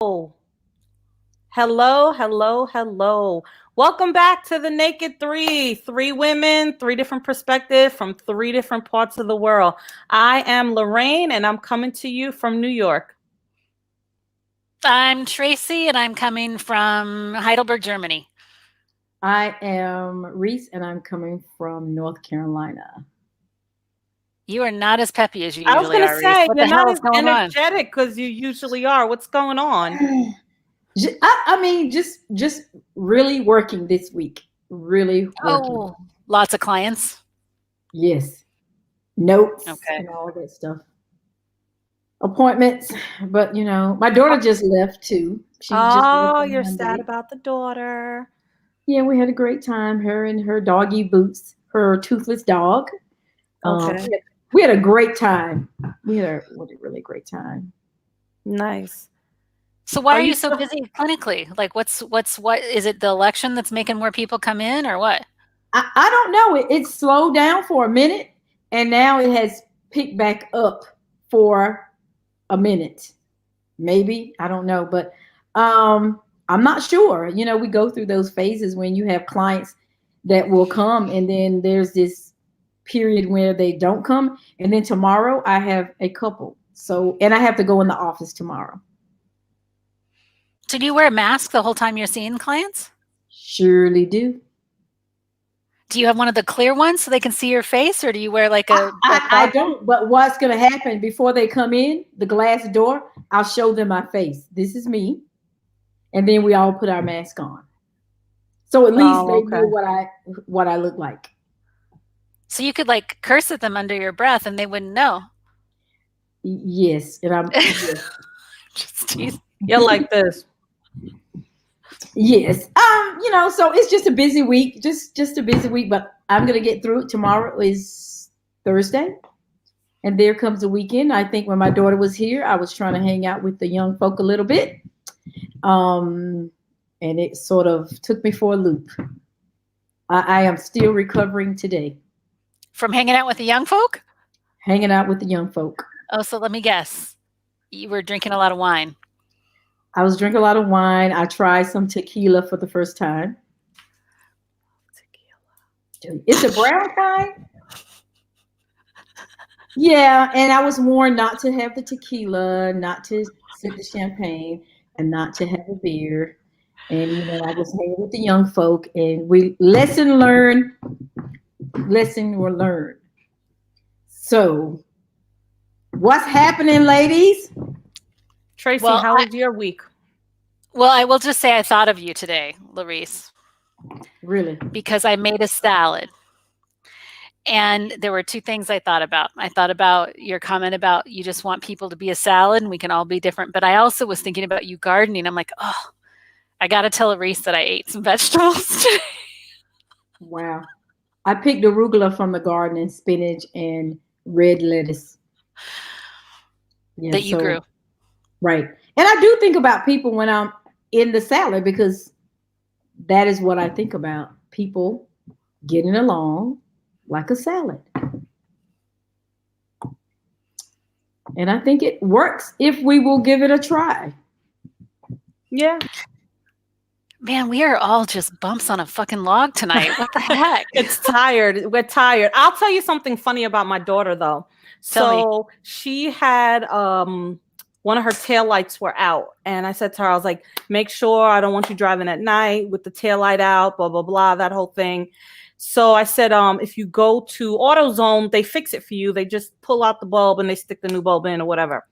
Oh, hello, hello, hello. Welcome back to the Naked Three. Three women, three different perspectives from three different parts of the world. I am Lorraine, and I'm coming to you from New York. I'm Tracy, and I'm coming from Heidelberg, Germany. I am Reeice, and I'm coming from North Carolina. You are not as peppy as you I was usually going to are, Reese. say, What you're the not hell as is going on? energetic because you usually are. What's going on? I mean, just really working this week. Really working. Oh, lots of clients. Yes, notes Okay. and all that stuff. Appointments, but my daughter just left too. She just left Oh, on you're sad Monday. about the daughter. Yeah, we had a great time. Her and her doggy Boots, her toothless dog. Okay, We had a great time. We had a really great time. nice. So why Are are you you so still? busy clinically? Like, what is it? The election that's making more people come in, or what? I don't know. It slowed down for a minute, and now it has picked back up for a minute. Maybe I don't know, but I'm not sure. We go through those phases when you have clients that will come, and then there's this period where they don't come, and then tomorrow I have a couple. So, and I have to go in the office tomorrow. So do you wear a mask the whole time you're seeing clients? Surely do. Do you have one of the clear ones so they can see your face, or do you wear like a I cloth one? don't. But what's going to happen before they come in the glass door? I'll show them my face. This is me, and then we all put our mask on. So at least Oh, they okay. know what I look like. So you could like curse at them under your breath, and they wouldn't know. Yes, and I'm yes. Just teasing. You're like this. Yes. So it's just a busy week. Just a busy week, but I'm gonna get through it. Tomorrow is Thursday. And there comes the weekend. I think when my daughter was here, I was trying to hang out with the young folk a little bit. Um, and it sort of took me for a loop. I am still recovering today, From hanging out with the young folk? hanging out with the young folk. Oh, so let me guess. You were drinking a lot of wine. I was drinking a lot of wine. I tried some tequila for the first time. It's a brown kind. Yeah, and I was warned not to have the tequila, not to sip the champagne, and not to have a beer. And I was hanging with the young folk, and we lesson were learned. So, what's happening, ladies? Tracy, Well, how was your week? I will just say I thought of you today, Lorice, Really? because I made a salad. And there were two things I thought about. I thought about your comment about you just want people to be a salad and we can all be different. But I also was thinking about you gardening. I'm like, oh, I got to tell Reese that I ate some vegetables today Wow. I picked arugula from the garden and spinach and red lettuce. Yeah, that you so grew. right. And I do think about people when I'm in the salad because that is what I think about. People getting along like a salad. And I think it works if we will give it a try. Yeah. Man, we are all just bumps on a fucking log tonight. What the heck? It's tired. We're tired. I'll tell you something funny about my daughter though. Tell me. So she had one of her taillights were out. And I said to her, I was like, make sure I don't want you driving at night with the taillight out, blah, blah, blah, that whole thing. So I said, if you go to AutoZone, they fix it for you. They just pull out the bulb and they stick the new bulb in or whatever.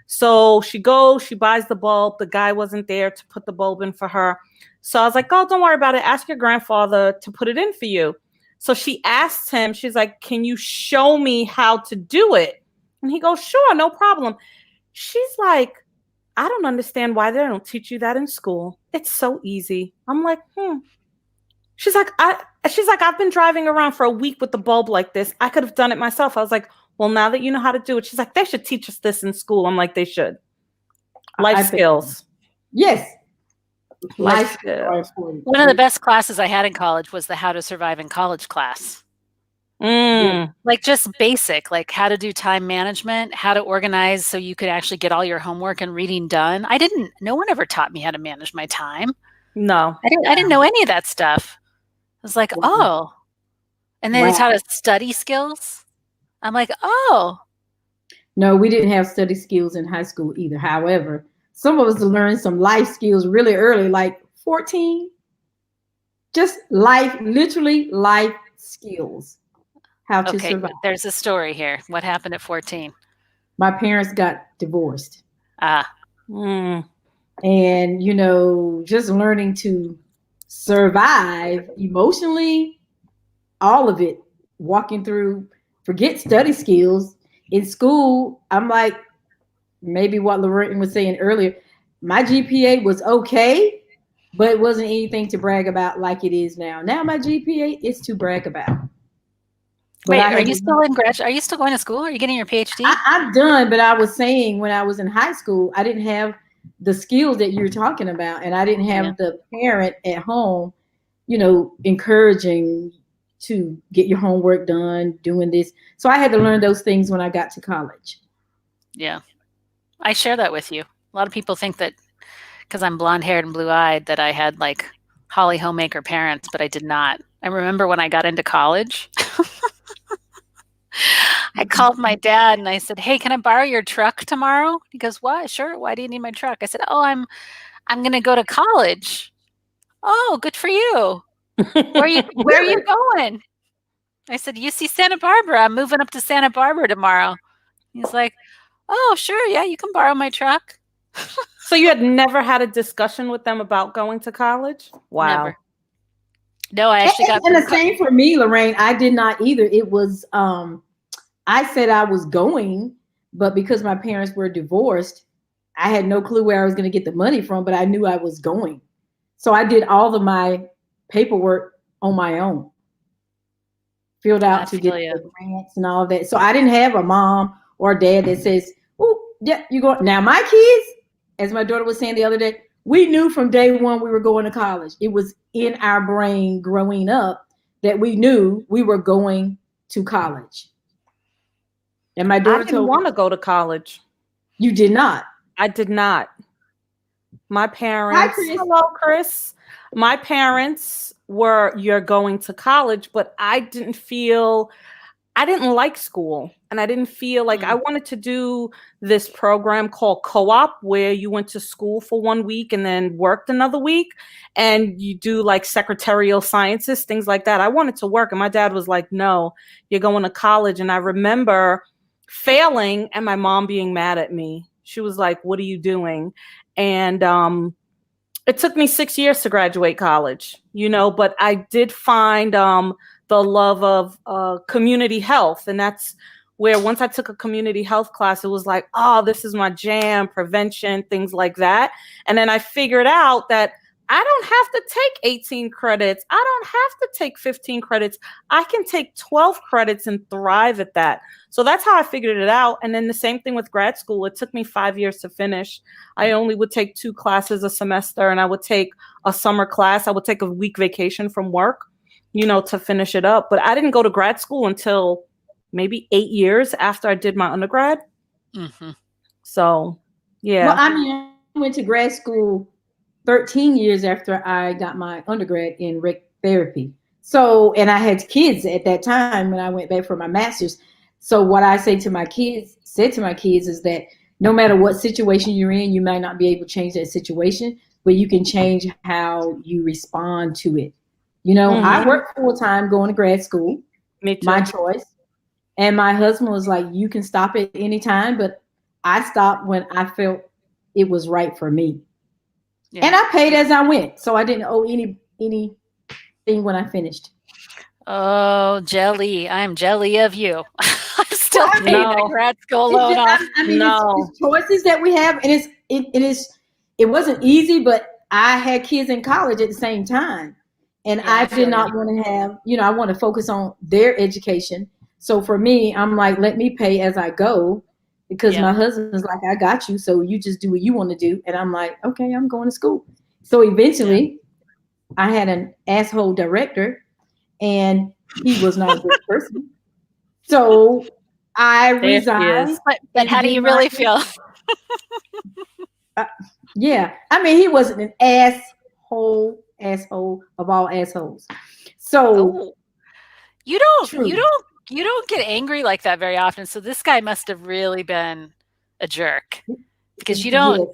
So she goes, she buys the bulb. The guy wasn't there to put the bulb in for her. So I was like, oh, don't worry about it. Ask your grandfather to put it in for you. So she asked him, she's like, can you show me how to do it? And he goes, sure, no problem. She's like, I don't understand why they don't teach you that in school. It's so easy. I'm like, She's like, I've been driving around for a week with the bulb like this. I could have done it myself. I was like, well, now that you know how to do it, she's like, they should teach us this in school. I'm like, they should. Life skills. Yes. Life skills. One of the best classes I had in college was the How to Survive in College class. Like just basic, like how to do time management, how to organize so you could actually get all your homework and reading done. No one ever taught me how to manage my time. No. I didn't know any of that stuff. I was like, Wow. oh. And then they taught us study skills. I'm like, oh. No, we didn't have study skills in high school either. However, some of us learned some life skills really early, like 14. Just literally life skills. How to survive. There's a story here. What happened at 14? My parents got divorced. Mm. And, you know, just learning to survive emotionally, all of it, walking through, forget study skills. In school, I'm like, maybe what Lorraine was saying earlier, my GPA was okay, but it wasn't anything to brag about like it is now. Now my GPA is to brag about. Wait, are you still in Are you still going to school? Are you getting your PhD? I'm done, but I was saying when I was in high school, I didn't have the skills that you're talking about, and I didn't have the parent at home, you know, encouraging to get your homework done, doing this. So I had to learn those things when I got to college. Yeah, I share that with you. A lot of people think that because I'm blonde-haired and blue-eyed that I had like Holly homemaker parents, but I did not. I remember when I got into college. I called my dad and I said, "Hey, can I borrow your truck tomorrow?" He goes, "What? Sure. Why do you need my truck?" I said, "Oh, I'm going to go to college." "Oh, good for you. Where are you going?" I said, "UC Santa Barbara. I'm moving up to Santa Barbara tomorrow." He's like, "Oh, sure. Yeah, you can borrow my truck." So you had never had a discussion with them about going to college? Wow. Never. No, I actually got. And the same for me, Lorraine. I did not either. It was, I said I was going, but because my parents were divorced, I had no clue where I was going to get the money from, but I knew I was going. So I did all of my paperwork on my own, filled out to get the grants and all of that. So I didn't have a mom or a dad that says, "Oh, yeah, you go." Now my kids, as my daughter was saying the other day, we knew from day one we were going to college. It was in our brain growing up that we knew we were going to college. And my daughter I didn't want to go to college. You did not? I did not. My parents. Hi, Chris. Hello, Chris. My parents were, "You're going to college," but I didn't like school. And I didn't feel like I wanted to do this program called co-op where you went to school for 1 week and then worked another week. And you do like secretarial sciences, things like that. I wanted to work. And my dad was like, "No, you're going to college." And I remember failing and my mom being mad at me. She was like, "What are you doing?" And it took me 6 years to graduate college, you know, but I did find the love of community health. And that's where once I took a community health class, it was like, oh, this is my jam, prevention, things like that. And then I figured out that I don't have to take 18 credits. I don't have to take 15 credits. I can take 12 credits and thrive at that. So that's how I figured it out. And then the same thing with grad school. It took me 5 years to finish. I only would take 2 classes a semester, and I would take a summer class. I would take a week vacation from work, you know, to finish it up. But I didn't go to grad school until maybe 8 years after I did my undergrad. Mm-hmm. So, yeah. Well, I mean, I went to grad school 13 years after I got my undergrad in rec therapy. So, and I had kids at that time when I went back for my master's. So what I said to my kids is that no matter what situation you're in, you might not be able to change that situation, but you can change how you respond to it. You know, I work full time going to grad school, my choice. And my husband was like, "You can stop at any time," but I stopped when I felt it was right for me. Yeah. And I paid as I went, so I didn't owe anything when I finished. Oh, jelly! I'm jelly of you. I'm still paying that grad school loan off. I mean, it's choices that we have, and it wasn't easy, but I had kids in college at the same time, and I did not want to have, you know, I want to focus on their education. So for me, I'm like, let me pay as I go, because my husband's like, "I got you, so you just do what you want to do." And I'm like, okay, I'm going to school. So eventually I had an asshole director, and he was not a good person. So I There she is. resigned. But and how do did you my- really feel? Yeah. I mean, he wasn't an asshole of all assholes. So Oh, you don't true. get angry like that very often. So this guy must have really been a jerk, because you don't.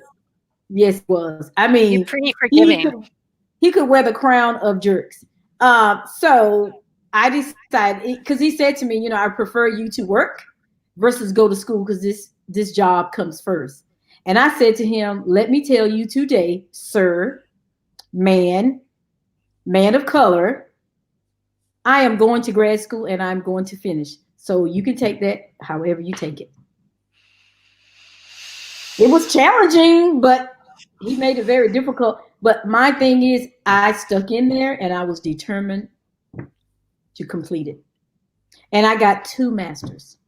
Yes, it was. I mean, You're pretty forgiving. He could wear the crown of jerks. So I decided, because he said to me, you know, I prefer you to work versus go to school, because this job comes first. And I said to him, let me tell you today, sir, man of color, I am going to grad school and I'm going to finish. So you can take that however you take it. It was challenging, but he made it very difficult. But my thing is, I stuck in there and I was determined to complete it. And I got 2 masters.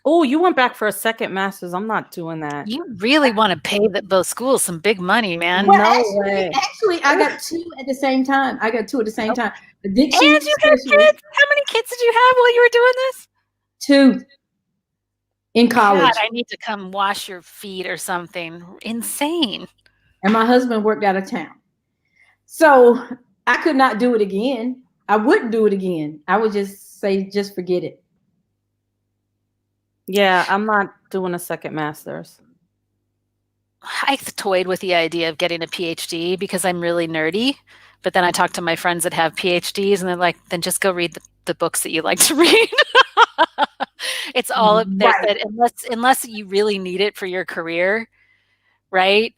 Oh, you went back for a second master's. I'm not doing that. You really want to pay those schools some big money, man. Well, No way. actually, I got 2 at the same time. Addiction And you got specialist, kids? How many kids did you have while you were doing this? 2 in college. God, I need to come wash your feet or something. Insane. And my husband worked out of town. So I could not do it again. I wouldn't do it again. I would just say, just forget it. Yeah, I'm not doing a second master's. I toyed with the idea of getting a PhD because I'm really nerdy. But then I talk to my friends that have PhDs and they're like, then just go read the books that you like to read. It's all there. Right. Unless you really need it for your career, right?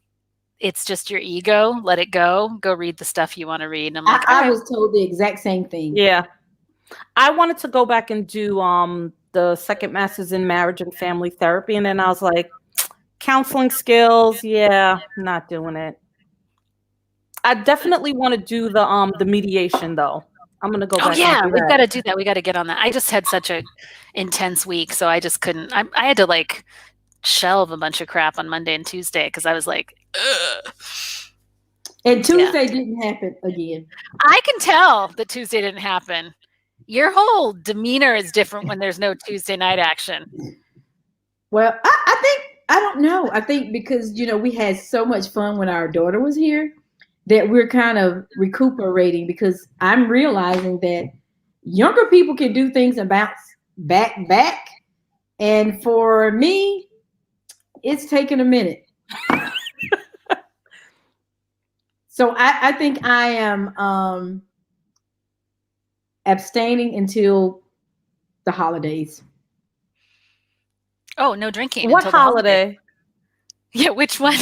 It's just your ego. Let it go. Go read the stuff you want to read. And I'm like, I was told the exact same thing. Yeah. I wanted to go back and do the second master's in marriage and family therapy. And then I was like, counseling skills. Yeah, not doing it. I definitely want to do the mediation though. I'm going to go back. oh yeah, and do we've that. got to do that. We got to get on that. I just had such a intense week, so I just couldn't. I had to like shelve a bunch of crap on Monday and Tuesday because I was like, ugh. And Tuesday didn't happen again. I can tell that Tuesday didn't happen. Your whole demeanor is different when there's no Tuesday night action. Well, I think, I don't know. I think because, you know, we had so much fun when our daughter was here that we're kind of recuperating, because I'm realizing that younger people can do things and bounce back. And for me, it's taken a minute. So I think I am abstaining until the holidays. Oh, no drinking. What until the holiday? Yeah, which one?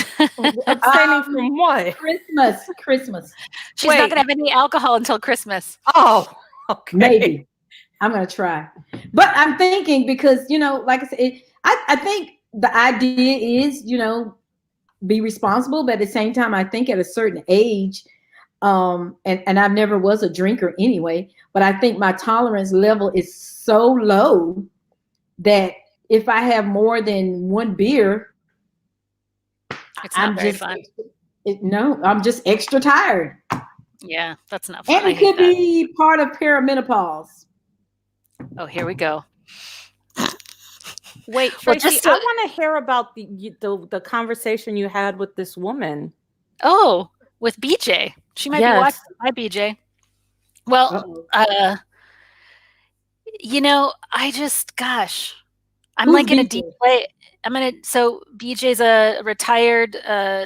Abstaining from what? Christmas. She's not going to have any alcohol until Christmas. Oh, okay. Maybe. I'm going to try. But I'm thinking, because, you know, like I said, I think the idea is, you know, be responsible. But at the same time, I think at a certain age, and I never was a drinker anyway, but I think my tolerance level is so low that if I have more than 1 beer, It's not very just fun. I'm just extra tired. Yeah, that's not fun. And it could be part of perimenopause. Oh, here we go. Wait, Well, Tracy, I want to hear about the conversation you had with this woman. Oh, with BJ. She might be watching. Hi, BJ. Well, you know, I'm like in a deep way. So BJ's a retired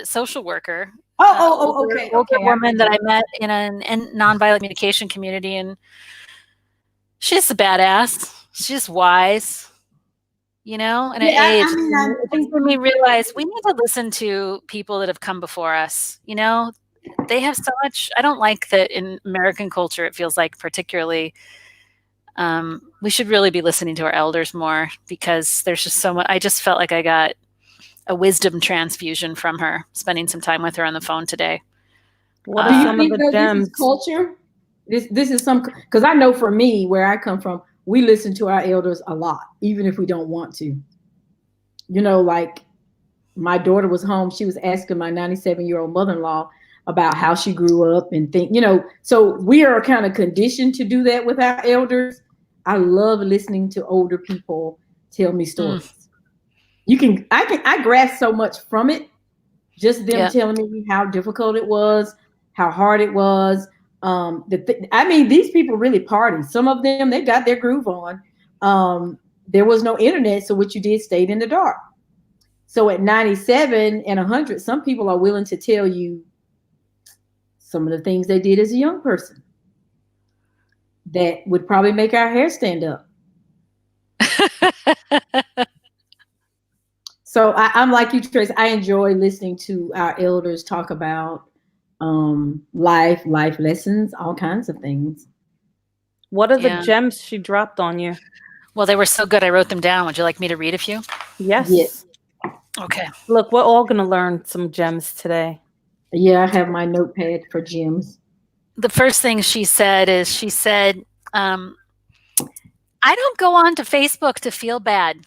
social worker. Okay. Older woman that I met in a nonviolent communication community, and she's a badass. She's wise, you know, and at age. It made me realize we need to listen to people that have come before us. You know, they have so much. I don't like that in American culture. It feels like particularly. We should really be listening to our elders more, because there's just so much. I just felt like I got a wisdom transfusion from her, spending some time with her on the phone today. What are some of the this gems? is culture? This is some, because I know for me, where I come from, we listen to our elders a lot, even if we don't want to. You know, like my daughter was home. She was asking my 97-year-old mother-in-law about how she grew up and think, you know, so we are kind of conditioned to do that with our elders. I love listening to older people tell me stories. I grasp so much from it. Just them telling me how difficult it was, how hard it was. I mean, these people really party. Some of them, they got their groove on. There was no internet, so what you did stayed in the dark. So at 97 and 100, some people are willing to tell you some of the things they did as a young person that would probably make our hair stand up. So I'm like you, Trace. I enjoy listening to our elders talk about life lessons, all kinds of things. What are the gems she dropped on you? Well, they were so good. I wrote them down. Would you like me to read a few? Yes. Okay. Look, we're all going to learn some gems today. Yeah, I have my notepad for gems. The first thing she said, I don't go on to Facebook to feel bad.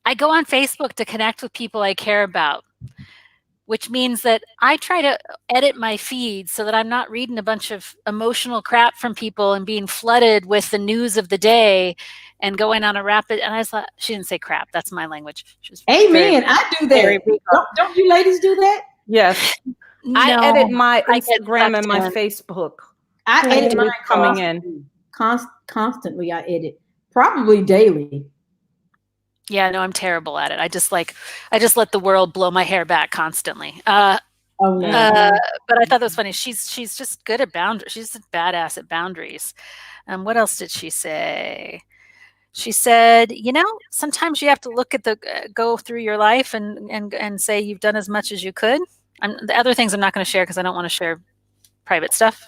I go on Facebook to connect with people I care about, which means that I try to edit my feed so that I'm not reading a bunch of emotional crap from people and being flooded with the news of the day and going on a rapid. And I thought, she didn't say crap. That's my language. Amen. I do that. Don't you ladies do that? Yes. No, I edit my Instagram and my Facebook. I edit mine coming in. Constantly, I edit. Probably daily. Yeah, no, I'm terrible at it. I just let the world blow my hair back constantly. But I thought that was funny. She's just good at boundaries. She's a badass at boundaries. What else did she say? She said, sometimes you have to look at go through your life and say you've done as much as you could. The other things I'm not going to share because I don't want to share private stuff.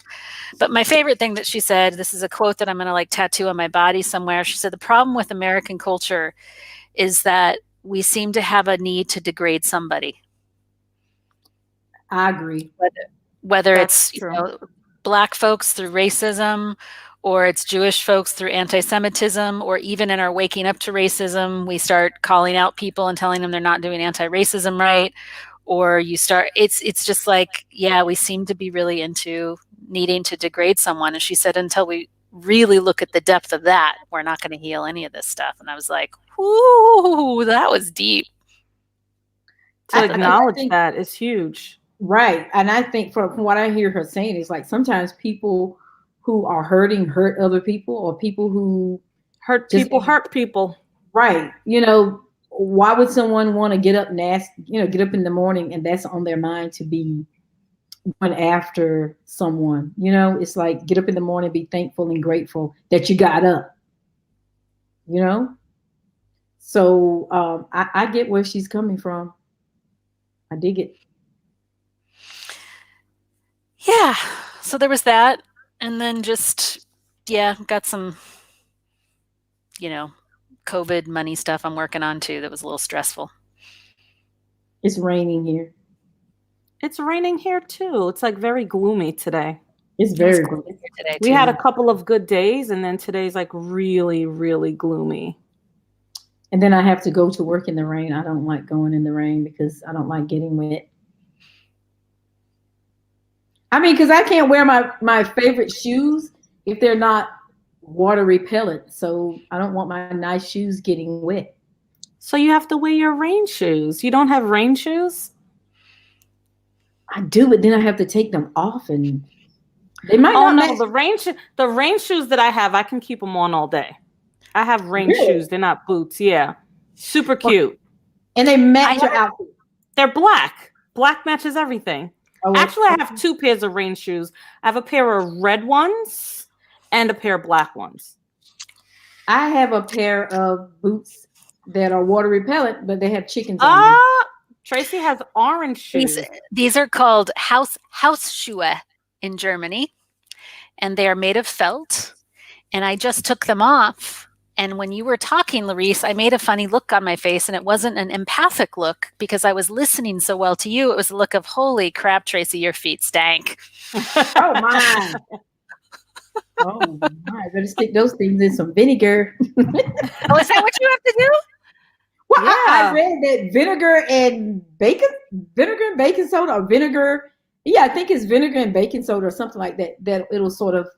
But my favorite thing that she said, this is a quote that I'm going to tattoo on my body somewhere. She said, the problem with American culture is that we seem to have a need to degrade somebody. I agree. Whether it's Black folks through racism, or it's Jewish folks through anti-Semitism, or even in our waking up to racism, we start calling out people and telling them they're not doing anti-racism right. Or it's just we seem to be really into needing to degrade someone. And she said, until we really look at the depth of that, we're not going to heal any of this stuff. And I was like, ooh, that was deep. To acknowledge that is huge. Right. And I think from what I hear her saying is sometimes people who are hurting hurt other people, or people who hurt people. Right. Why would someone want to get up get up in the morning and that's on their mind to be going after someone? It's like, get up in the morning, be thankful and grateful that you got up, So I get where she's coming from. I dig it. Yeah. So there was that. And then got some, COVID money stuff I'm working on too. That was a little stressful. It's raining here. It's raining here too. It's very gloomy today. It's very gloomy today. We had a couple of good days, and then today's really, really gloomy. And then I have to go to work in the rain. I don't like going in the rain because I don't like getting wet. I mean, because I can't wear my favorite shoes if they're not water repellent. So I don't want my nice shoes getting wet. So you have to wear your rain shoes. You don't have rain shoes? I do, but then I have to take them off, and they might not. No, the rain shoes that I have, I can keep them on all day. I have rain shoes. They're not boots. Yeah. Super cute. And they match your outfit. They're black. Black matches everything. Oh, actually, I have two pairs of rain shoes. I have a pair of red ones and a pair of black ones. I have a pair of boots that are water repellent, but they have chickens on them. Tracy has orange shoes. These are called Hausschuhe in Germany, and they are made of felt. And I just took them off. And when you were talking, Lorice, I made a funny look on my face, and it wasn't an empathic look because I was listening so well to you. It was a look of, holy crap, Tracy, your feet stank. Oh, my. Oh, my. I better stick those things in some vinegar. Oh, is that what you have to do? Well, yeah. I read that vinegar and baking soda, or vinegar. Yeah, I think it's vinegar and baking soda or something like that. That it'll sort of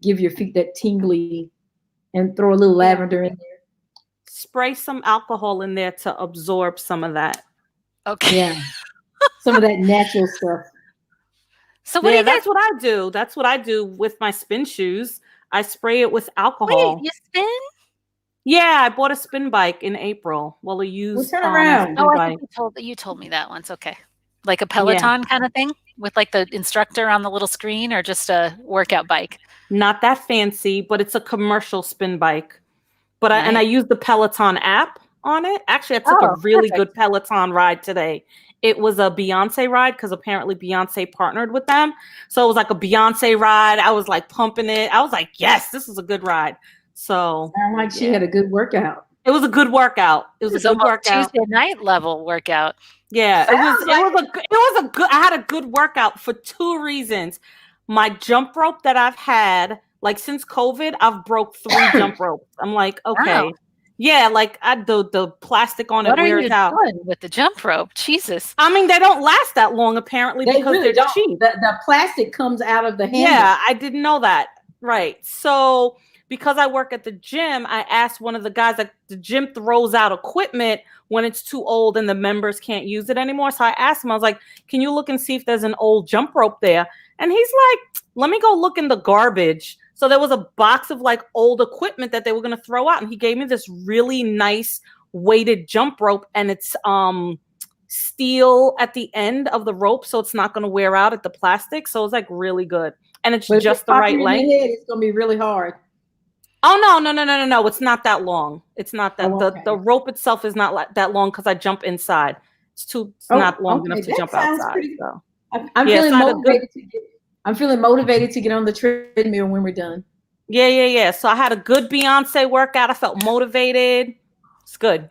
give your feet that tingly and throw a little lavender in there. Spray some alcohol in there to absorb some of that. Okay. Yeah. Some of that natural stuff. So what do you guys? That's what I do. That's what I do with my spin shoes. I spray it with alcohol. Wait, you spin? Yeah, I bought a spin bike in April. Well, a used turn around. spin Oh, I bike. think you told me that once. Okay, like a Peloton kind of thing with like the instructor on the little screen, or just a workout bike. Not that fancy, but it's a commercial spin bike. But I use the Peloton app on it. Actually, I took a really good Peloton ride today. It was a Beyonce ride because apparently Beyonce partnered with them. So it was like a Beyonce ride. I was like pumping it. I was like, yes, this is a good ride. So sound like she had a good workout. It was a good workout. It was a good workout. Tuesday night level workout. Yeah, it was a good. I had a good workout for 2 reasons. My jump rope that I've had, like since COVID, I've broke 3 jump ropes. I'm like, okay. Wow. Yeah, like the plastic on it wears out. What are you doing with the jump rope? Jesus. I mean, they don't last that long apparently because really they're cheap. The plastic comes out of the handle. Yeah, I didn't know that. Right. So because I work at the gym, I asked one of the guys, like the gym throws out equipment when it's too old and the members can't use it anymore. So I asked him, I was like, can you look and see if there's an old jump rope there? And he's like, let me go look in the garbage. So there was a box of like old equipment that they were going to throw out. And he gave me this really nice weighted jump rope, and it's steel at the end of the rope. So it's not going to wear out at the plastic. So it's like really good. And it's just the right length. It's going to be really hard. Oh, no. It's not that long. It's not that the rope itself is not that long because I jump inside. It's not long enough to jump outside. So. I'm feeling motivated to get on the treadmill when we're done. Yeah. So I had a good Beyonce workout. I felt motivated. It's good.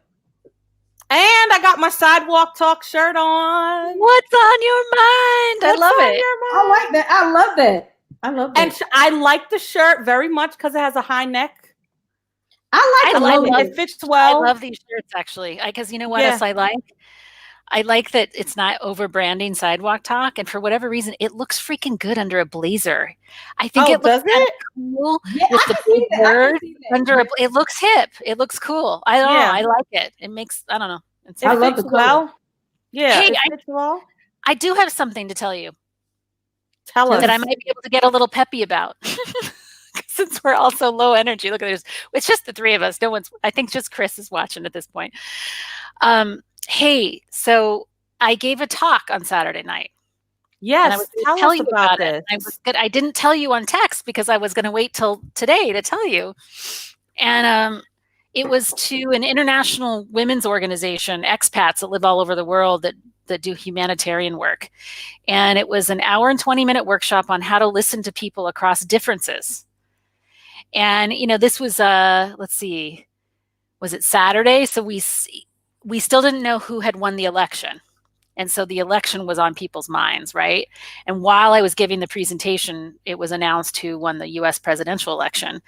And I got my Sidewalk Talk shirt on. What's on your mind? I love it. I like that. I love that. And I like the shirt very much because it has a high neck. I like it. It fits well. I love these shirts actually. Because you know what else I like? I like that it's not over branding Sidewalk Talk, and for whatever reason, it looks freaking good under a blazer. I think it looks cool with the big word under. It looks hip. It looks cool. I don't know. I like it. It makes. I don't know. I love the well. Yeah. Hey, I do have something to tell you. Tell us that I might be able to get a little peppy about. Since we're all so low energy. Look at this. It's just the 3 of us. I think just Chris is watching at this point. Hey, so I gave a talk on Saturday night. Yes, tell us about it. I didn't tell you on text because I was going to wait till today to tell you. And it was to an international women's organization, expats that live all over the world that do humanitarian work. And it was an hour and 20-minute workshop on how to listen to people across differences. And, this was, let's see, was it Saturday? So we still didn't know who had won the election. And so the election was on people's minds, right? And while I was giving the presentation, it was announced who won the US presidential election.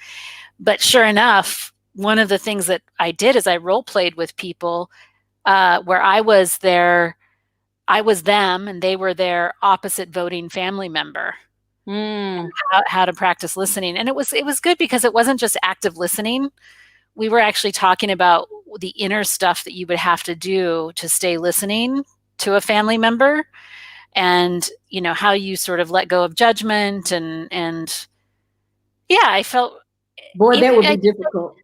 But sure enough, one of the things that I did is I role played with people where I was them and they were their opposite voting family member. How to practice listening. And it was good because it wasn't just active listening. We were actually talking about the inner stuff that you would have to do to stay listening to a family member, and how you sort of let go of judgment and yeah, I felt that would be difficult.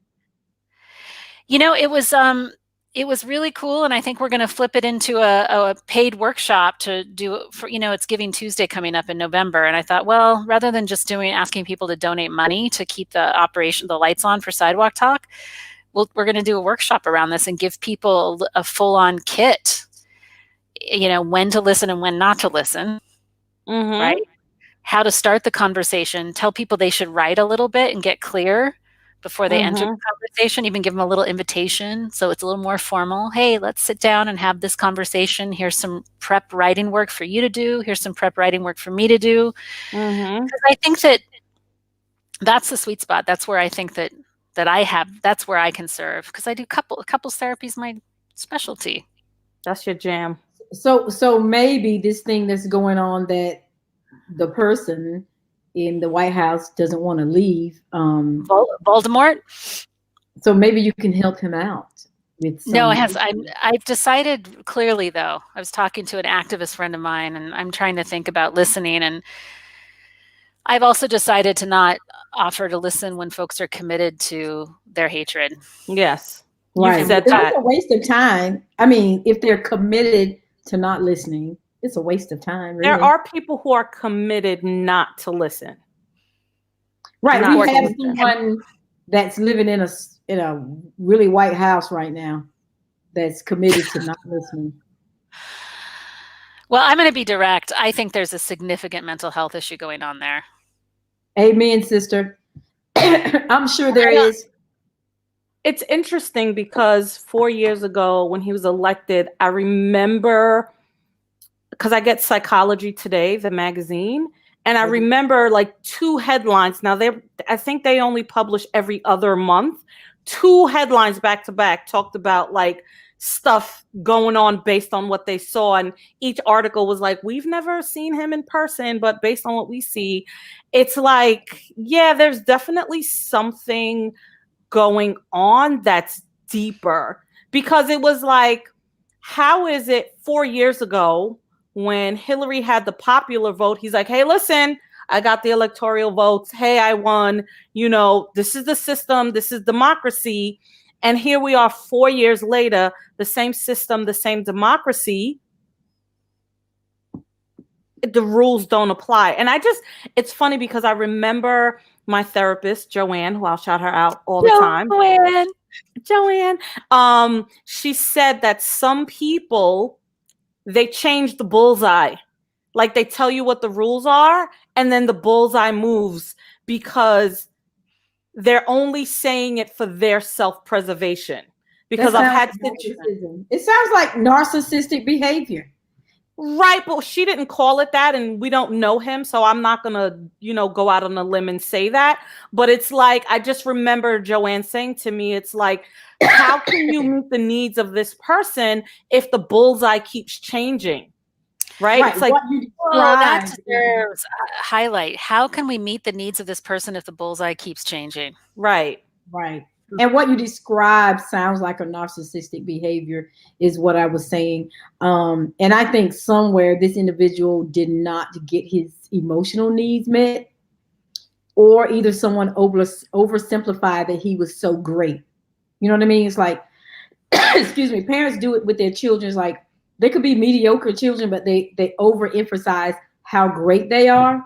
It was really cool, and I think we're going to flip it into a paid workshop to do for, it's Giving Tuesday coming up in November. And I thought, well, rather than just asking people to donate money to keep the lights on for Sidewalk Talk, we're going to do a workshop around this and give people a full-on kit, when to listen and when not to listen, right? How to start the conversation, tell people they should write a little bit and get clear before they enter the conversation, even give them a little invitation. So it's a little more formal. Hey, let's sit down and have this conversation. Here's some prep writing work for you to do. Here's some prep writing work for me to do. Because I think that's the sweet spot. That's where I think that's where I can serve. Because I do couples therapy is my specialty. That's your jam. So maybe this thing that's going on that the person in the White House doesn't want to leave. Voldemort. So maybe you can help him out with some. No, I've decided clearly, though. I was talking to an activist friend of mine, and I'm trying to think about listening. And I've also decided to not offer to listen when folks are committed to their hatred. Yes. Right. You said It's that. a waste of time. I mean, if they're committed to not listening, it's a waste of time. Really. There are people who are committed not to listen. Right. Not We have to listen. someone that's living in a really white house right now that's committed to not listening. Well, I'm going to be direct. I think there's a significant mental health issue going on there. Amen, sister. I'm sure there is. It's interesting because 4 years ago when he was elected, I remember, because I get Psychology Today, the magazine, and I remember like 2 headlines. Now I think they only publish every other month. 2 headlines back to back talked about like stuff going on based on what they saw. And each article was like, we've never seen him in person, but based on what we see, it's like, yeah, there's definitely something going on that's deeper, because it was like, how is it 4 years ago when Hillary had the popular vote, he's like, hey, listen, I got the electoral votes. Hey, I won. This is the system. This is democracy. And here we are 4 years later, the same system, the same democracy. The rules don't apply. And it's funny because I remember my therapist, Joanne, who I'll shout her out all the time. Joanne. She said that some people, they change the bullseye. Like they tell you what the rules are, and then the bullseye moves because they're only saying it for their self-preservation. Because I've had narcissism. It sounds like narcissistic behavior. Right, but she didn't call it that, and we don't know him, so I'm not gonna, go out on a limb and say that. But it's like, I just remember Joanne saying to me, it's like, how can you meet the needs of this person if the bullseye keeps changing? Right? It's like, that deserves a highlight. How can we meet the needs of this person if the bullseye keeps changing? Right. And what you describe sounds like a narcissistic behavior is what I was saying. And I think somewhere this individual did not get his emotional needs met, or either someone oversimplified that he was so great. You know what I mean? It's like, excuse me, parents do it with their children. It's like, they could be mediocre children, but they overemphasize how great they are.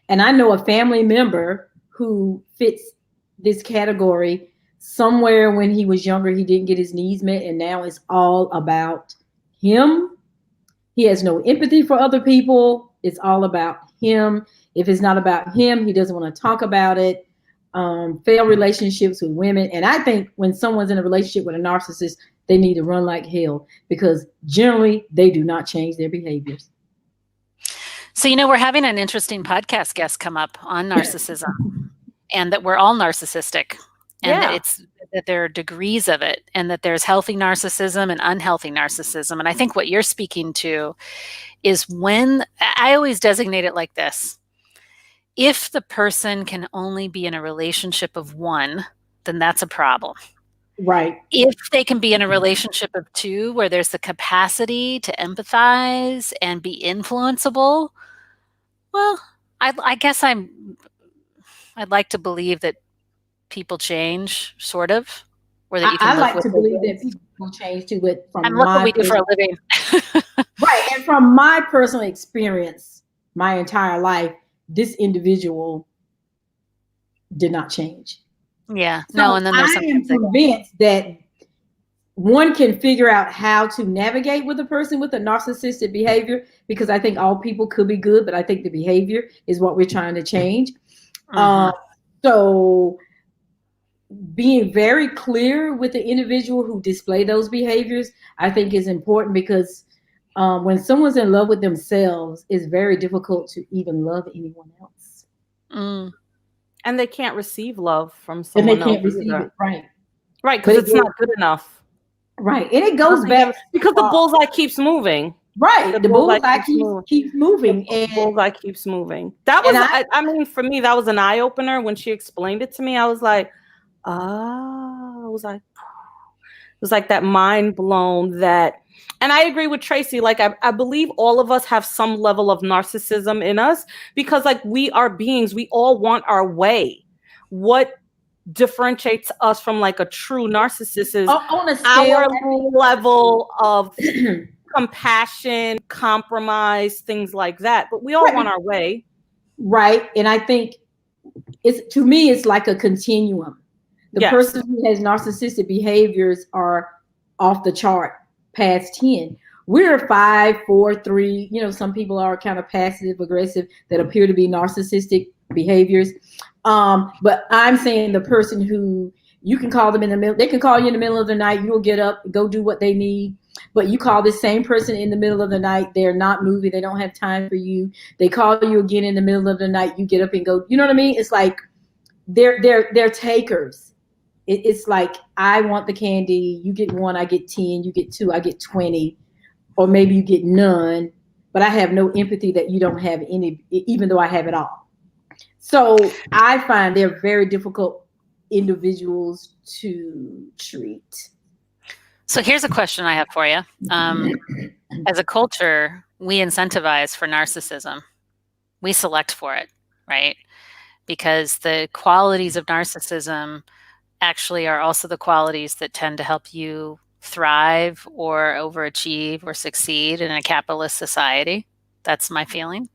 And I know a family member who fits this category. Somewhere when he was younger, he didn't get his needs met, and now it's all about him. He has no empathy for other people. It's all about him. If it's not about him, he doesn't want to talk about it. Failed relationships with women. And I think when someone's in a relationship with a narcissist, they need to run like hell, because generally they do not change their behaviors. So, we're having an interesting podcast guest come up on narcissism, and that we're all narcissistic, and that there are degrees of it, and that there's healthy narcissism and unhealthy narcissism. And I think what you're speaking to is when I always designate it like this. If the person can only be in a relationship of one, then that's a problem. Right. If they can be in a relationship of 2 where there's the capacity to empathize and be influenceable, well, I guess I'd like to believe that people change, sort of, or that you can. I like to believe that people change too, but from what we do for a living. Right, and from my personal experience, my entire life, this individual did not change. Yeah, so no, and then there's I am convinced that one can figure out how to navigate with a person with a narcissistic behavior, because I think all people could be good, but I think the behavior is what we're trying to change. So being very clear with the individual who display those behaviors, I think is important, because when someone's in love with themselves, it's very difficult to even love anyone else. And they can't receive love from someone else. And they can't receive it, right. Right, because it's not good enough. Right, and it goes back because the bullseye keeps moving. Right. The bullseye keeps moving. The bullseye keeps moving. That And was, I mean, for me, that was an eye opener when she explained it to me. I was like, oh, it was like that mind blown that, and I agree with Tracy. Like, I believe all of us have some level of narcissism in us because, like, we are beings. We all want our way. What differentiates us from like a true narcissist is on a scale, our level of compassion, compromise, things like that. But we all want our way. Right. And I think to me, it's like a continuum. The person who has narcissistic behaviors are off the chart past 10. We're 5, 4, 3. You know, some people are kind of passive aggressive that appear to be narcissistic behaviors. But I'm saying the person who you can call them in the middle, they can call you in the middle of the night, you'll get up, go do what they need. But you call this same person in the middle of the night, they're not moving, they don't have time for you. They call you again in the middle of the night, you get up and go. You know what I mean? It's like they're takers. It's like, I want the candy, you get 1, I get 10, you get 2, I get 20, or maybe you get none, but I have no empathy that you don't have any, even though I have it all. So I find they're very difficult individuals to treat. So here's a question I have for you. As a culture, we incentivize for narcissism. We select for it, right? Because the qualities of narcissism actually are also the qualities that tend to help you thrive or overachieve or succeed in a capitalist society. That's my feeling.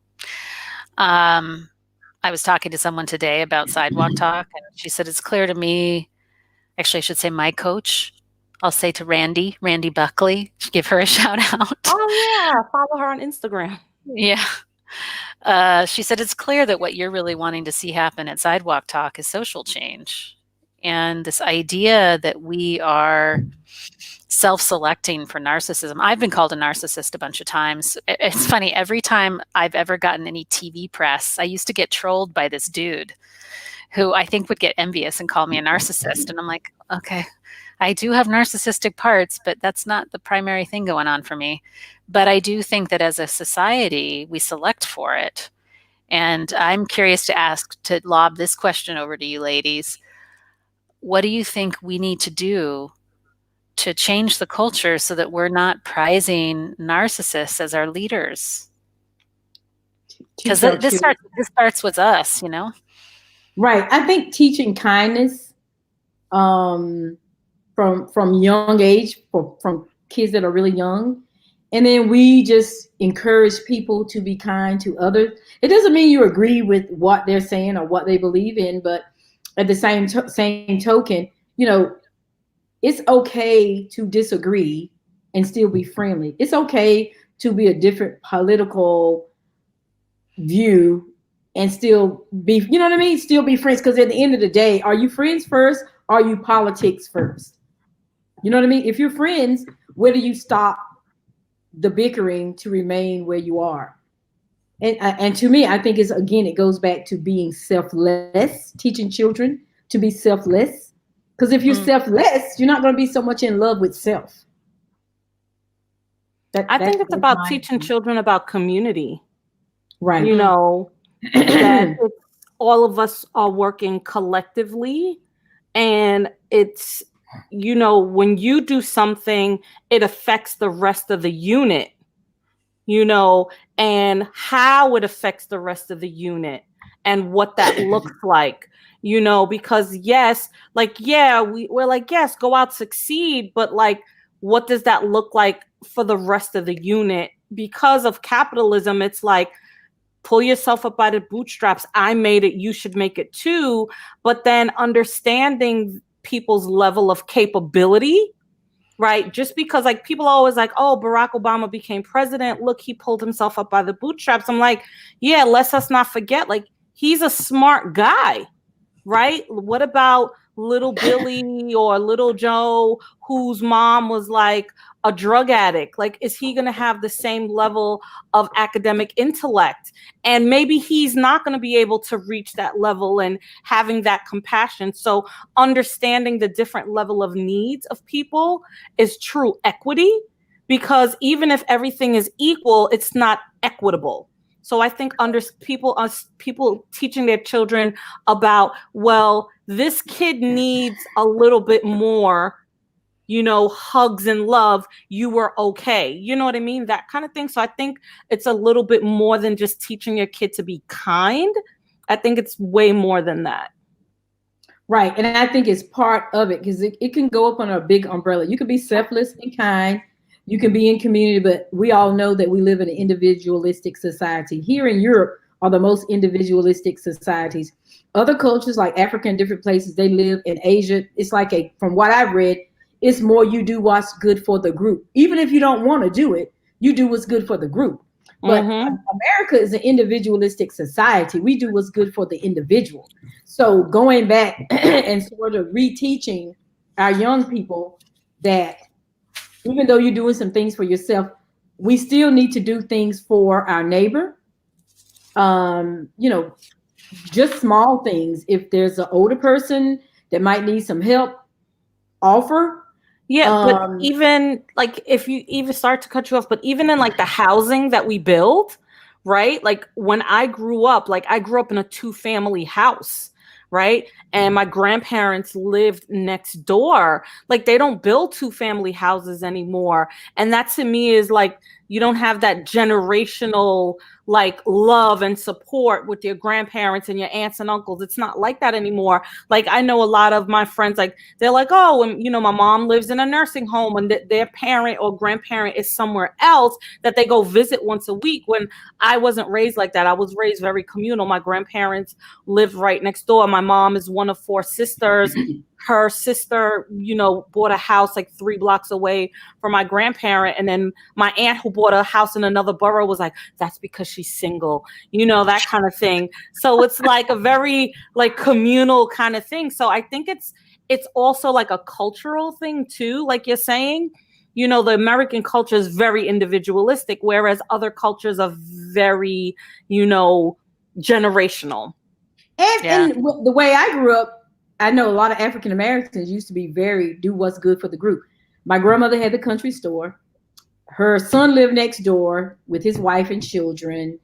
I was talking to someone today about Sidewalk Talk, and she said, it's clear to me, actually I should say my coach, I'll say to Randy Buckley, give her a shout out. Oh yeah, follow her on Instagram. Yeah. She said, it's clear that what you're really wanting to see happen at Sidewalk Talk is social change. And this idea that we are self-selecting for narcissism. I've been called a narcissist a bunch of times. It's funny, every time I've ever gotten any TV press, I used to get trolled by this dude who I think would get envious and call me a narcissist. And I'm like, okay, I do have narcissistic parts, but that's not the primary thing going on for me. But I do think that as a society, we select for it. And I'm curious to lob this question over to you ladies. What do you think we need to do to change the culture so that we're not prizing narcissists as our leaders? Because this starts with us, you know? Right. I think teaching kindness from young age, from kids that are really young. And then we just encourage people to be kind to others. It doesn't mean you agree with what they're saying or what they believe in, but at the same token, you know, it's okay to disagree and still be friendly. It's okay to be a different political view and still be, you know what I mean? Still be friends. Because at the end of the day, are you friends first? Or are you politics first? You know what I mean? If you're friends, where do you stop the bickering to remain where you are? And to me, I think it goes back to being selfless, teaching children to be selfless. Because if you're selfless, you're not going to be so much in love with self. I think it's about teaching children about community. Right. You know, that all of us are working collectively. And it's, you know, when you do something, it affects the rest of the unit, you know, and how it affects the rest of the unit and what that looks like, you know, because yes, like, yeah, we're like, yes, go out, succeed. But like, what does that look like for the rest of the unit? Because of capitalism, it's like, pull yourself up by the bootstraps. I made it, you should make it too. But then understanding people's level of capability, right? Just because like people are always like, oh, Barack Obama became president. Look, he pulled himself up by the bootstraps. I'm like, yeah, let's us not forget, like, he's a smart guy, right? What about little Billy or little Joe, whose mom was like a drug addict? Like, is he going to have the same level of academic intellect? And maybe he's not going to be able to reach that level and having that compassion. So understanding the different level of needs of people is true equity. because even if everything is equal, it's not equitable. So I think people teaching their children about, well, this kid needs a little bit more, hugs and love, you were okay. You know what I mean? That kind of thing. So I think it's a little bit more than just teaching your kid to be kind. I think it's way more than that. Right. And I think it's part of it, because it can go up on a big umbrella. You can be selfless and kind. You can be in community, but we all know that we live in an individualistic society. Here in Europe are the most individualistic societies. Other cultures like Africa and different places, they live in Asia. It's like from what I've read, it's more you do what's good for the group. Even if you don't want to do it, you do what's good for the group. But America is an individualistic society. We do what's good for the individual. So going back and sort of reteaching our young people that even though you're doing some things for yourself, we still need to do things for our neighbor. Just small things. If there's an older person that might need some help, offer. Yeah, but even like, if you even start to cut you off, but even in like the housing that we build, right? Like when I grew up, I grew up in a 2-family house, right? And my grandparents lived next door. Like they don't build 2-family houses anymore. And that to me is like, you don't have that generational like love and support with your grandparents and your aunts and uncles. It's not like that anymore. Like I know a lot of my friends, like they're like, oh, and my mom lives in a nursing home and their parent or grandparent is somewhere else that they go visit once a week. When I wasn't raised like that, I was raised very communal. My grandparents lived right next door. My mom is one of 4 sisters. Her sister, bought a house like 3 blocks away from my grandparent. And then my aunt who bought a house in another borough was like, that's because she's single, that kind of thing. So it's like a very like communal kind of thing. So I think it's also like a cultural thing too. Like you're saying, the American culture is very individualistic, whereas other cultures are very, generational. And the way I grew up, I know a lot of African Americans used to be do what's good for the group. My grandmother had the country store. Her son lived next door with his wife and children.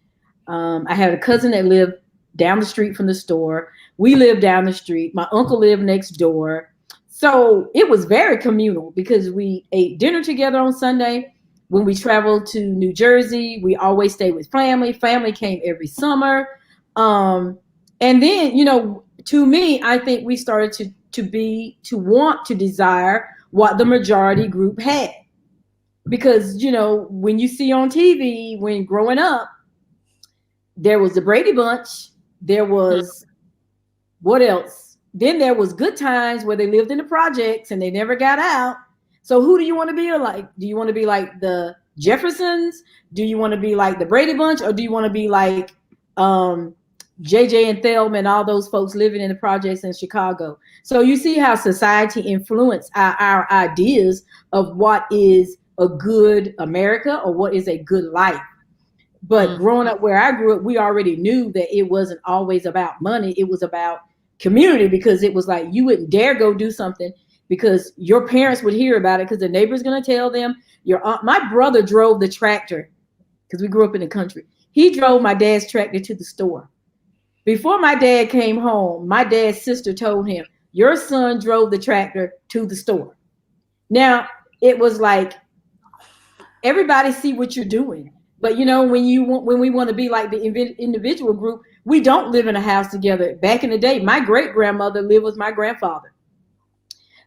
I had a cousin that lived down the street from the store. We lived down the street. My uncle lived next door. So it was very communal because we ate dinner together on Sunday. When we traveled to New Jersey, we always stayed with family. Family came every summer. And then, to me, I think we started to want to desire what the majority group had. Because, when you see on TV, when growing up, there was the Brady Bunch, there was, what else? Then there was Good Times where they lived in the projects and they never got out. So who do you want to be like? Do you want to be like the Jeffersons? Do you want to be like the Brady Bunch? Or do you want to be like JJ and Thelma and all those folks living in the projects in Chicago? So you see how society influenced our ideas of what is a good America or what is a good life. But growing up where I grew up, we already knew that it wasn't always about money. It was about community, because it was like you wouldn't dare go do something because your parents would hear about it because the neighbor's going to tell them. My brother drove the tractor because we grew up in the country. He drove my dad's tractor to the store. Before my dad came home, my dad's sister told him, your son drove the tractor to the store. Now, it was like, everybody see what you're doing. But, when we want to be like the individual group, we don't live in a house together. Back in the day, my great-grandmother lived with my grandfather.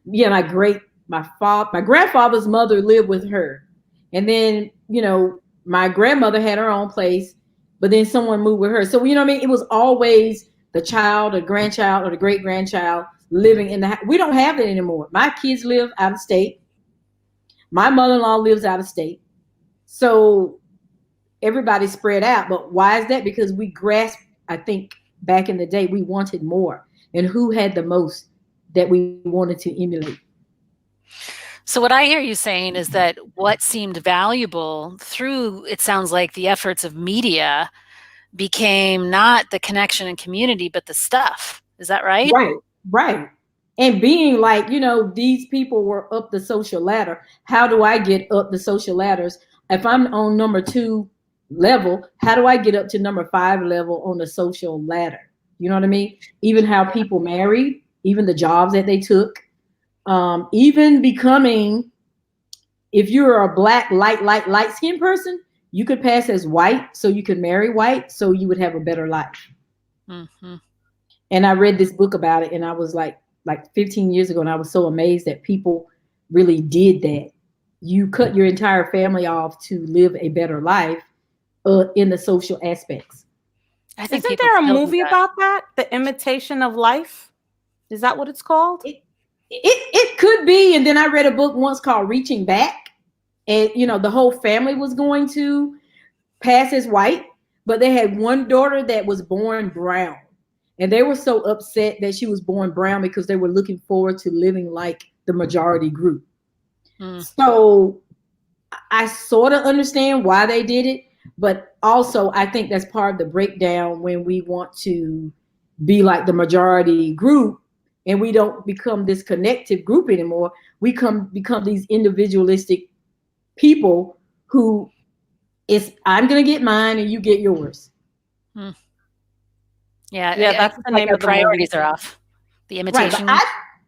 Yeah, my grandfather's mother lived with her. And then, my grandmother had her own place. But then someone moved with her. So, it was always the child or grandchild or the great-grandchild living in the house. We don't have that anymore. My kids live out of state. My mother-in-law lives out of state. So everybody's spread out. But why is that? Because we grasped, I think, back in the day, we wanted more. And who had the most that we wanted to emulate? So what I hear you saying is that what seemed valuable through, it sounds like, the efforts of media became not the connection and community, but the stuff. Is that right? Right. and being like, these people were up the social ladder. How do I get up the social ladders? If I'm on number 2 level, how do I get up to number 5 level on the social ladder? You know what I mean? Even how people married, even the jobs that they took, even becoming, if you're a black, light skinned person, you could pass as white, so you could marry white, so you would have a better life. Mm-hmm. And I read this book about it, and I was like 15 years ago, and I was so amazed that people really did that. You cut your entire family off to live a better life in the social aspects. I think Isn't there a movie about that? The Imitation of Life? Is that what it's called? It could be. And then I read a book once called Reaching Back, and the whole family was going to pass as white, but they had one daughter that was born brown. And they were so upset that she was born brown because they were looking forward to living like the majority group. So I sort of understand why they did it, but also I think that's part of the breakdown when we want to be like the majority group and we don't become this connective group anymore. We become these individualistic people who I'm going to get mine and you get yours. Yeah, that's the name of the priorities are off. The imitation. Right,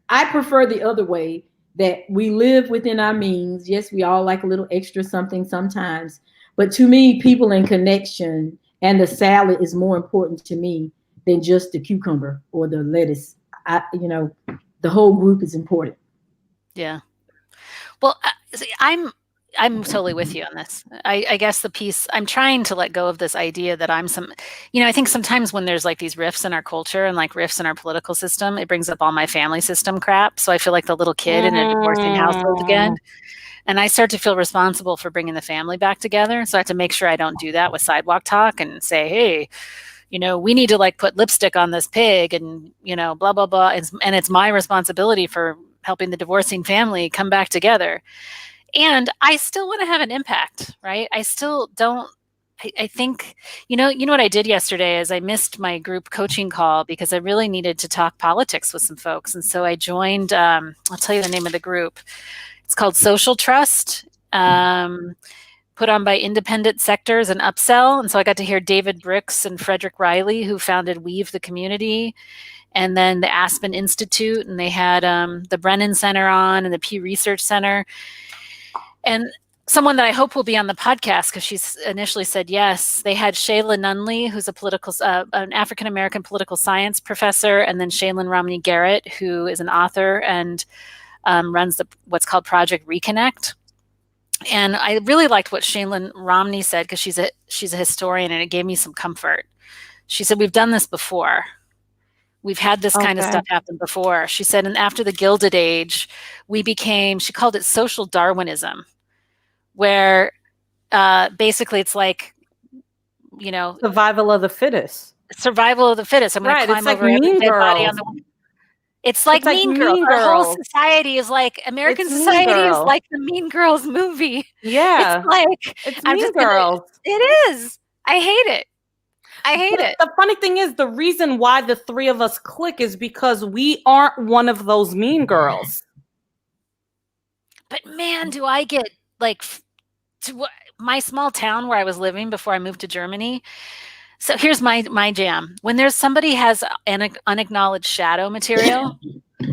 I prefer the other way, that we live within our means. Yes, we all like a little extra something sometimes, but to me, people in connection and the salad is more important to me than just the cucumber or the lettuce. The whole group is important. Yeah. Well, I'm totally with you on this. I guess the piece, I'm trying to let go of this idea that I think sometimes when there's like these rifts in our culture and like rifts in our political system, it brings up all my family system crap. So I feel like the little kid in a divorcing household again. And I start to feel responsible for bringing the family back together. So I have to make sure I don't do that with Sidewalk Talk and say, hey, we need to like put lipstick on this pig and, blah, blah, blah. And it's my responsibility for helping the divorcing family come back together. And I still want to have an impact, right? I still don't, I think, what I did yesterday is I missed my group coaching call because I really needed to talk politics with some folks. And so I joined, I'll tell you the name of the group. It's called Social Trust, put on by Independent Sectors and Upsell. And so I got to hear David Brooks and Frederick Riley, who founded Weave the Community, and then the Aspen Institute. And they had the Brennan Center on and the Pew Research Center. And someone that I hope will be on the podcast, because she's initially said yes. They had Shayla Nunley, who's an African-American political science professor, and then Shaylin Romney Garrett, who is an author and runs what's called Project Reconnect. And I really liked what Shaylin Romney said, because she's a historian, and it gave me some comfort. She said, we've done this before. We've had this kind of stuff happen before. She said, and after the Gilded Age, she called it social Darwinism, where basically it's like, survival of the fittest. Survival of the fittest. I'm going to climb over every dead body on the wall. It's like Mean Girls. Our whole society is like, American society is like the Mean Girls movie. Yeah. It's Mean Girls. It is. I hate it. It. The funny thing is, the reason why the three of us click is because we aren't one of those mean girls. But man, do I get like to my small town where I was living before I moved to Germany. So here's my jam. When there's somebody has an unacknowledged shadow material,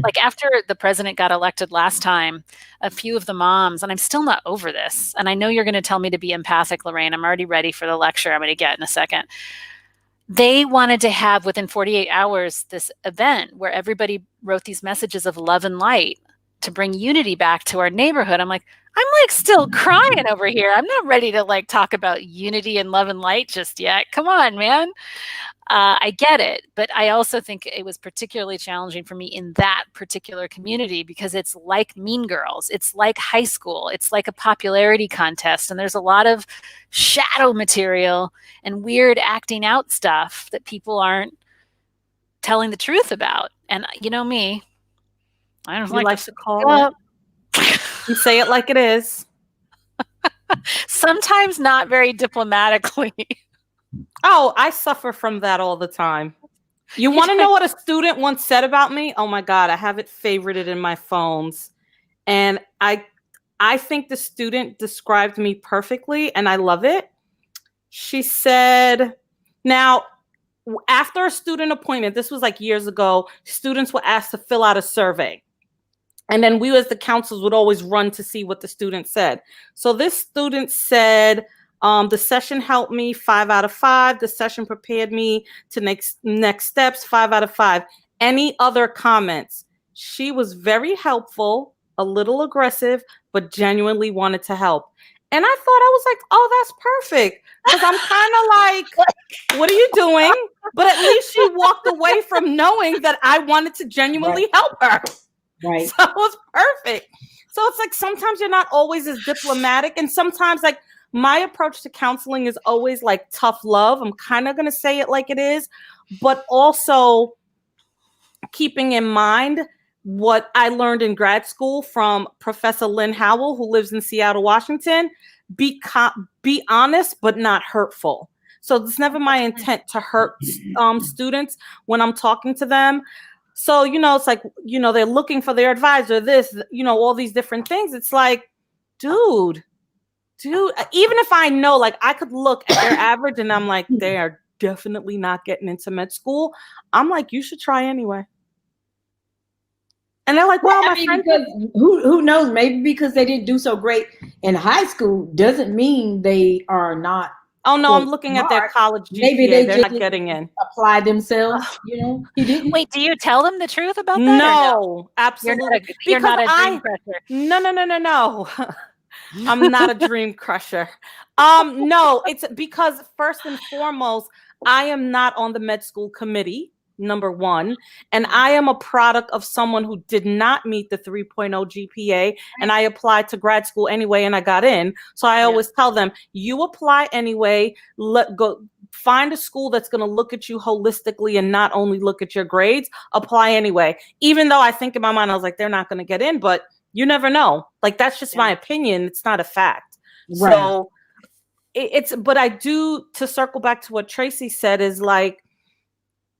like after the president got elected last time, a few of the moms, and I'm still not over this, and I know you're going to tell me to be empathic, Lorraine. I'm already ready for the lecture I'm going to get in a second. They wanted to have within 48 hours this event where everybody wrote these messages of love and light to bring unity back to our neighborhood. I'm still crying over here. I'm not ready to like talk about unity and love and light just yet. Come on, man. I get it. But I also think it was particularly challenging for me in that particular community because it's like Mean Girls. It's like high school. It's like a popularity contest. And there's a lot of shadow material and weird acting out stuff that people aren't telling the truth about. And you know me, I don't like to call it. You say it like it is. Sometimes not very diplomatically. Oh, I suffer from that all the time. You want to know what a student once said about me? Oh my God, I have it favorited in my phones. And I think the student described me perfectly, and I love it. She said, now, after a student appointment, this was like years ago, students were asked to fill out a survey. And then we as the counselors would always run to see what the student said. So this student said, the session helped me, 5 out of 5. The session prepared me to next steps, 5 out of 5. Any other comments? She was very helpful, a little aggressive, but genuinely wanted to help. And I thought, I was like, oh, that's perfect. Because I'm kind of like, what are you doing? But at least she walked away from knowing that I wanted to genuinely help her. Right. So it was perfect. So it's like sometimes you're not always as diplomatic. And sometimes like my approach to counseling is always like tough love. I'm kind of going to say it like it is, but also keeping in mind what I learned in grad school from Professor Lynn Howell, who lives in Seattle, Washington. Be honest, but not hurtful. So it's never my intent to hurt students when I'm talking to them. So, it's like, they're looking for their advisor, this, all these different things. It's like, dude, even if I know, like I could look at their average and I'm like, they are definitely not getting into med school. I'm like, you should try anyway. And they're like, well, my friend, who knows? Maybe because they didn't do so great in high school doesn't mean they are not. Oh no, I'm looking at their college GPA. Maybe they're not getting in. Apply themselves, He didn't. Wait, do you tell them the truth about that? No, absolutely. You're not a dream crusher. No. I'm not a dream crusher. No, it's because first and foremost, I am not on the med school committee. Number one, and I am a product of someone who did not meet the 3.0 GPA, and I applied to grad school anyway, and I got in. So I always tell them, you apply anyway, go find a school that's going to look at you holistically and not only look at your grades, apply anyway. Even though I think in my mind, I was like, they're not going to get in, but you never know. Like, that's just my opinion. It's not a fact. Right. So but I do, to circle back to what Tracy said, is like,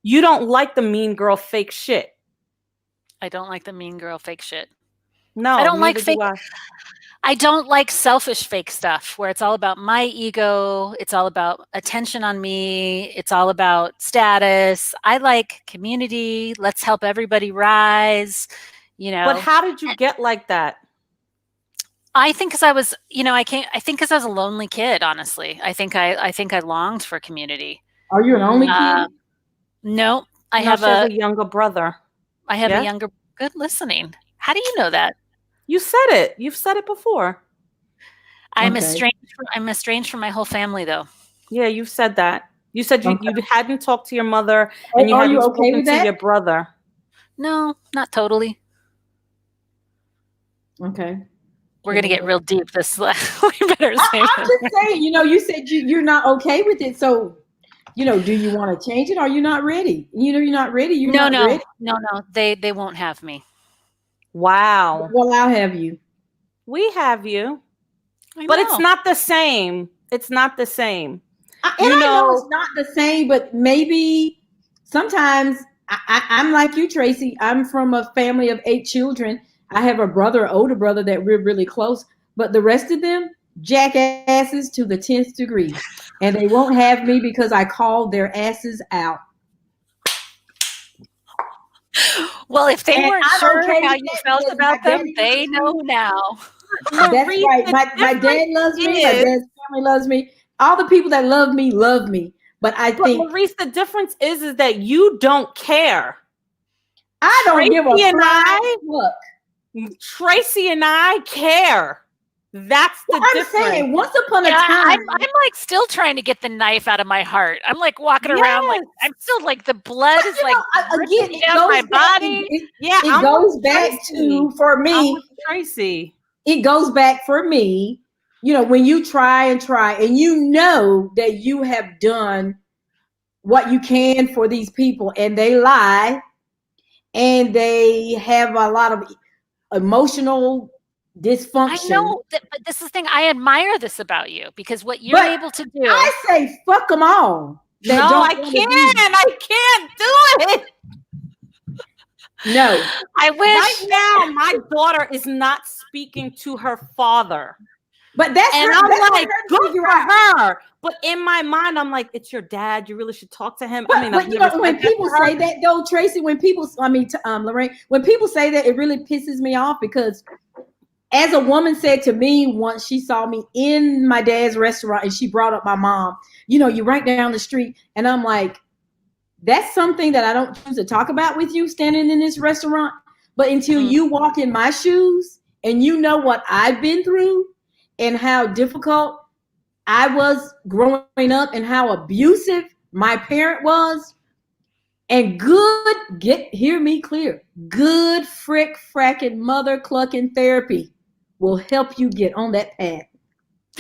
you don't like the mean girl fake shit. I don't like the mean girl fake shit. No, I don't like fake. I don't like selfish fake stuff where it's all about my ego. It's all about attention on me. It's all about status. I like community. Let's help everybody rise. But how did you get like that? I think because I was, I think because I was a lonely kid. Honestly, I think I longed for community. Are you an only kid? No, I have a younger brother. I have a younger. Good listening. How do you know that? You said it. You've said it before. I'm estranged from my whole family, though. Yeah, you've said that. You said you hadn't talked to your mother, and you hadn't spoken to your brother. No, not totally. Okay. We're gonna get real deep. We better say. I'm just saying. You said you're not okay with it, so. Do you want to change it? Are you not ready? You're not ready. No. They won't have me. Wow. Well, I'll have you. We have you. But it's not the same. It's not the same. I know it's not the same, but maybe sometimes I'm like you, Tracy. I'm from a family of 8 children. I have a brother, older brother, that we're really close. But the rest of them, jackasses to the 10th degree. And they won't have me because I called their asses out. Well, if they weren't sure how you felt about them, they know now. That's right. My dad loves me. My dad's family loves me. All the people that love me. But think, Lorice, the difference is that you don't care. I don't give a look. Tracy and I care. That's the difference. I'm saying, once upon a time, I'm like still trying to get the knife out of my heart. I'm like walking around like I'm still like the blood is like again down my body. It goes back to for me, Tracy. It goes back for me. When you try and that you have done what you can for these people, and they lie, and they have a lot of emotional dysfunction. I know, but this is the thing. I admire this about you because what you're able to do. I say, fuck them all. that No, don't I wanna can't. be- I can't do it. No. I wish. Right now, my daughter is not speaking to her father. But that's And her, I'm that's like, for her to good figure for out. her. But in my mind, I'm like, it's your dad. You really should talk to him. But, I mean, I've but you never know, when said that people to her. say that though, Tracy, when people, Lorraine, when people say that, it really pisses me off because as a woman said to me once, she saw me in my dad's restaurant and she brought up my mom, you know, you right down the street. And I'm like, that's something that I don't choose to talk about with you standing in this restaurant. But until you walk in my shoes and you know what I've been through and how difficult I was growing up and how abusive my parent was, and hear me clear, good fracking mother clucking therapy will help you get on that path.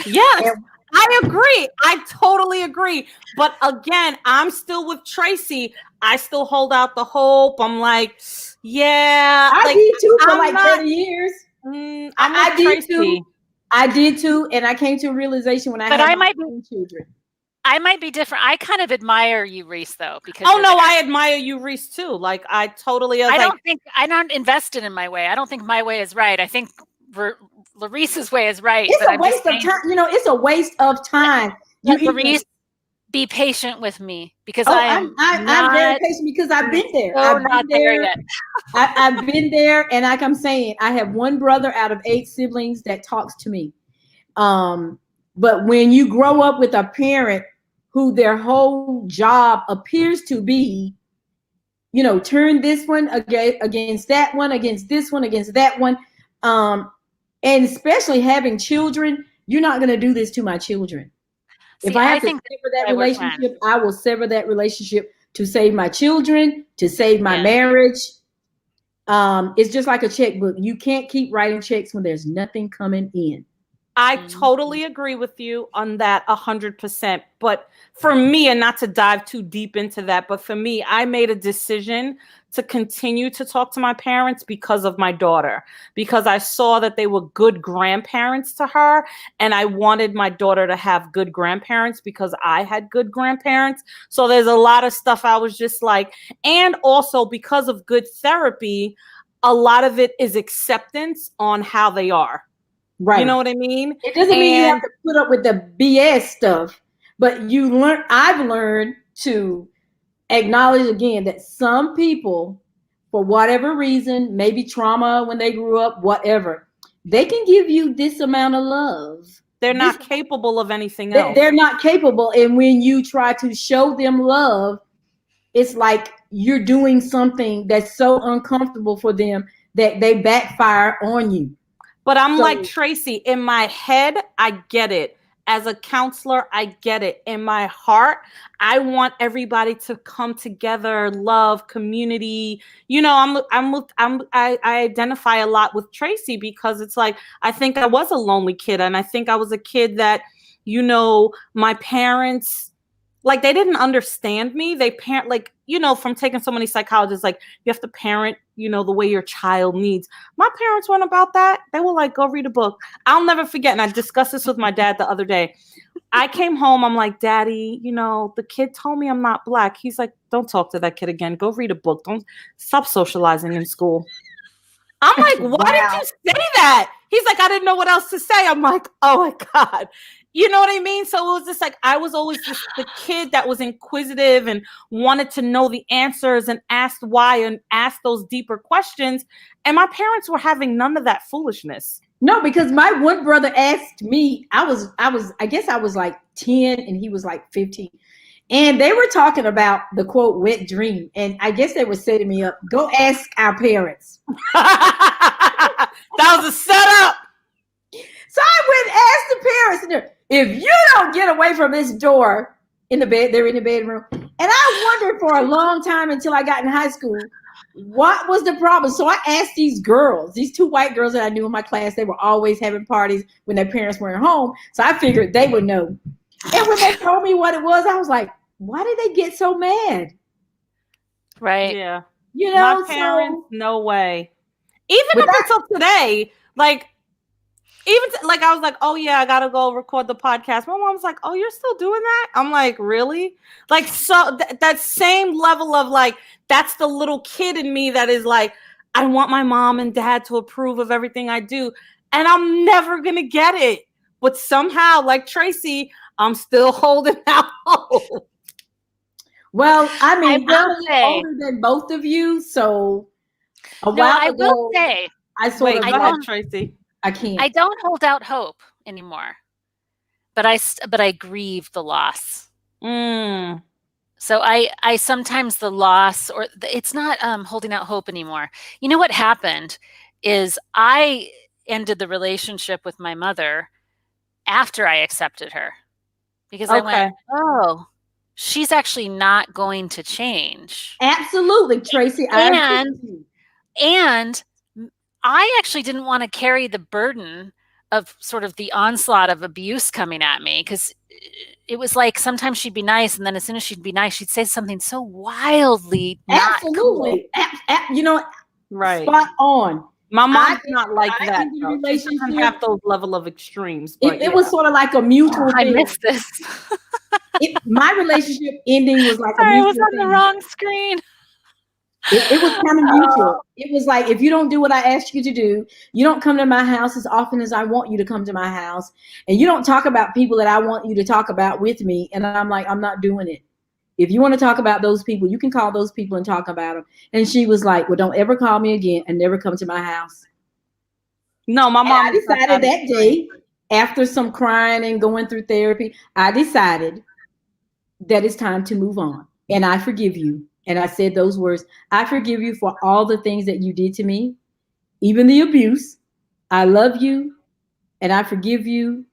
Yes, And I agree. I totally agree. But again, I'm still with Tracy. I still hold out the hope. I'm like, yeah. I like, did too for I'm like not, 30 years. I'm I with did Tracy. too. I did too. And I came to a realization when I But had I my might be- own children. I might be different. I kind of admire you, Reeice, though, because Oh you're no, there. I admire you, Reeice, too. Like, I totally. I don't think I'm not invested in my way. I don't think my way is right. I think Lorice's way is right. It's but a I'm just waste of saying, time. You know, it's a waste of time. let Lorice be patient with me because I'm very patient because I've been there. So I've not been there there. yet. I've been there, and like I'm saying, I have one brother out of 8 siblings that talks to me. But when you grow up with a parent who their whole job appears to be, you know, turn this one against that one, against this one, against that one, and especially having children, you're not going to do this to my children. See, If I have to think sever that I work fine. relationship, I will sever that relationship to save my children, to save my marriage. It's just like a checkbook. You can't keep writing checks when there's nothing coming in. I totally agree with you on that 100%. But for me, and not to dive too deep into that, but for me, I made a decision to continue to talk to my parents because of my daughter, because I saw that they were good grandparents to her. And I wanted my daughter to have good grandparents because I had good grandparents. So there's a lot of stuff I was just like, and also because of good therapy, a lot of it is acceptance on how they are. Right. You know what I mean? It doesn't mean you have to put up with the BS stuff, but I've learned to acknowledge again that some people, for whatever reason, maybe trauma when they grew up, whatever, they can give you this amount of love. They're not capable of anything else. They're not capable. And when you try to show them love, it's like you're doing something that's so uncomfortable for them that they backfire on you. But I'm like Tracy, in my head, I get it. As a counselor, I get it. In my heart, I want everybody to come together, love, community. You know, I identify a lot with Tracy because it's like, I think I was a lonely kid. And I think I was a kid that, you know, my parents, like, they didn't understand me. They parent, like, you know, from taking so many psychologists, like, you have to parent, you know, the way your child needs. My parents weren't about that. They were like, go read a book. I'll never forget. And I discussed this with my dad the other day. I came home. I'm like, Daddy, you know, the kid told me I'm not Black. He's like, don't talk to that kid again. Go read a book. Don't stop socializing in school. I'm like, why did you say that? He's like, I didn't know what else to say. I'm like, oh my God. You know what I mean? So it was just like, I was always the kid that was inquisitive and wanted to know the answers and asked why and asked those deeper questions. And my parents were having none of that foolishness. No, because my one brother asked me, I guess I was like 10 and he was like 15. And they were talking about the quote wet dream. And I guess they were setting me up. Go ask our parents. That was a setup. So I went and asked the parents, if you don't get away from this door in the bed, they're in the bedroom. And I wondered for a long time until I got in high school, what was the problem? So I asked these girls, these 2 white girls that I knew in my class, they were always having parties when their parents weren't home. So I figured they would know. And when they told me what it was, I was like, why did they get so mad? Right. Yeah. You know, my parents, no way. Even up until today, like, like I was like, oh yeah, I gotta go record the podcast. My mom's like, oh, you're still doing that? I'm like, really? Like, so that same level of like, that's the little kid in me that is like, I want my mom and dad to approve of everything I do, and I'm never gonna get it. But somehow, like Tracy, I'm still holding out hope. Well, I mean, I'm older than both of you, so a while ago, will say, I sort of go ahead, Tracy. I can't. I don't hold out hope anymore, but I grieve the loss. So I sometimes the loss, or it's not holding out hope anymore. You know what happened is I ended the relationship with my mother after I accepted her, because I went, oh, she's actually not going to change. Absolutely, Tracy. And I actually didn't want to carry the burden of sort of the onslaught of abuse coming at me, because it was like sometimes she'd be nice, and then as soon as she'd be nice, she'd say something so wildly not cool. You know, right, spot on. My mom's not like that. She doesn't have those level of extremes. But it was sort of like a mutual thing. I missed this. My relationship ending was like a mutual thing. I was on the wrong screen. It was kind of mutual. It was like, if you don't do what I asked you to do, you don't come to my house as often as I want you to come to my house, and you don't talk about people that I want you to talk about with me. And I'm like, I'm not doing it. If you want to talk about those people, you can call those people and talk about them. And she was like, well, don't ever call me again and never come to my house. No, my mom decided that day, after some crying and going through therapy, I decided that it's time to move on. And I forgive you. And I said those words, I forgive you for all the things that you did to me, even the abuse. I love you and I forgive you.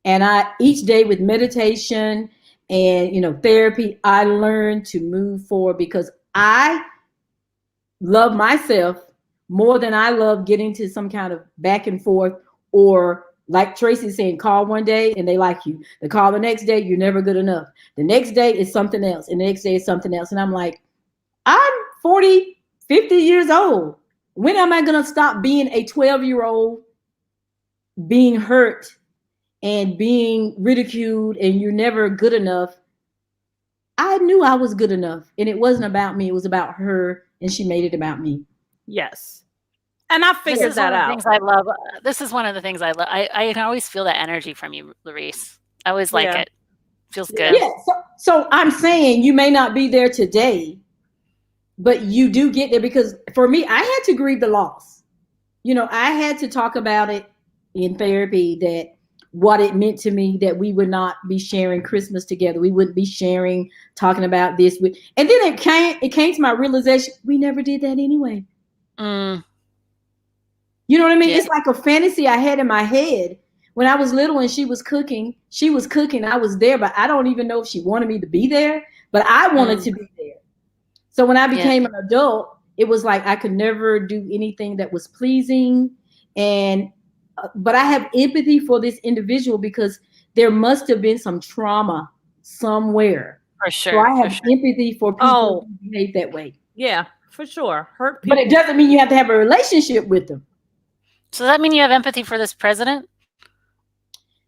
And each day with meditation and, therapy, I learned to move forward, because I love myself more than I love getting to some kind of back and forth, or like Tracy saying, call one day and they like you. They call the next day, you're never good enough. The next day is something else. And the next day is something else. And I'm like, I'm 40, 50 years old. When am I going to stop being a 12-year-old, being hurt and being ridiculed, and you're never good enough? I knew I was good enough, and it wasn't about me. It was about her, and she made it about me. Yes. And I figured that out. Things I love. This is one of the things I love. I can always feel that energy from you, Lorice. I always like it. Feels good. Yeah. So I'm saying you may not be there today, but you do get there, because for me, I had to grieve the loss. I had to talk about it in therapy, that what it meant to me, that we would not be sharing Christmas together. We wouldn't be talking about this. And then it came to my realization, we never did that anyway. You know what I mean? Yeah. It's like a fantasy I had in my head when I was little and she was cooking. I was there, but I don't even know if she wanted me to be there, but I wanted to be there. So when I became an adult, it was like I could never do anything that was pleasing. But I have empathy for this individual, because there must have been some trauma somewhere. For sure. So I have empathy for people who behave that way. Yeah, for sure. Hurt people. But it doesn't mean you have to have a relationship with them. So does that mean you have empathy for this president?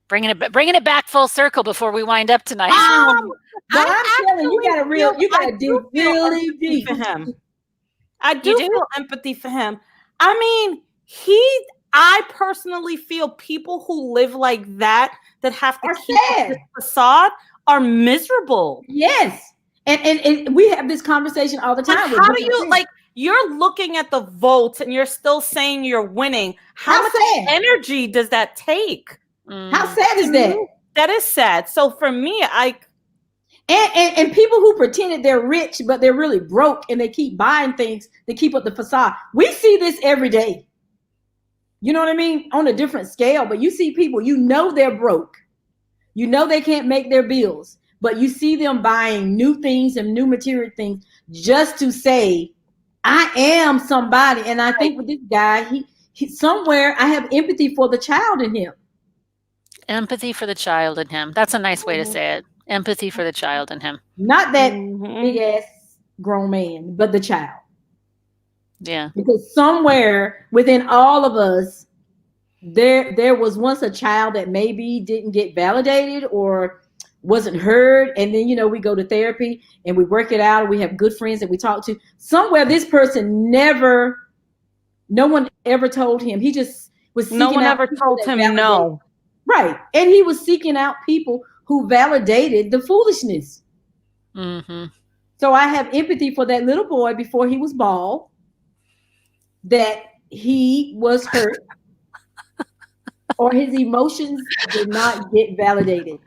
Bringing it back full circle before we wind up tonight. But I'm telling you, you gotta dig really deep for him. I do feel empathy for him. I mean, I personally feel people who live like that have to keep this facade, are miserable. Yes. And we have this conversation all the time. How do you, you're looking at the votes and you're still saying you're winning. How much energy does that take? How sad is that? That is sad. So for me, and people who pretended they're rich, but they're really broke, and they keep buying things to keep up the facade. We see this every day. You know what I mean? On a different scale, but you see people, they're broke. They can't make their bills, but you see them buying new things and new material things just to say, I am somebody. And I think with this guy, he somewhere, I have empathy for the child in him. Empathy for the child in him. That's a nice way to say it. Empathy for the child in him. Not that big ass grown man, but the child. Yeah. Because somewhere within all of us, there was once a child that maybe didn't get validated or wasn't heard, and then we go to therapy and we work it out. We have good friends that we talk to. Somewhere this person no one ever told him. He just was seeking no one out ever told him no. Right. And he was seeking out people who validated the foolishness. Mm-hmm. So I have empathy for that little boy before he was bald, that he was hurt or his emotions did not get validated.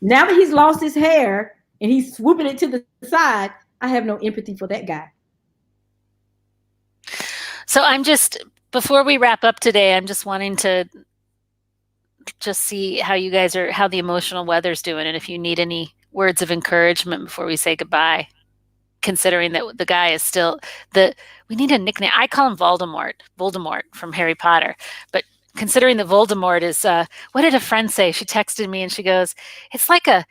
Now that he's lost his hair and he's swooping it to the side, I have no empathy for that guy. So before we wrap up today, I'm just wanting to just see how you guys how the emotional weather's doing, and if you need any words of encouragement before we say goodbye, considering that the guy is still we need a nickname. I call him Voldemort from Harry Potter, but considering that Voldemort is, what did a friend say? She texted me and she goes, it's like a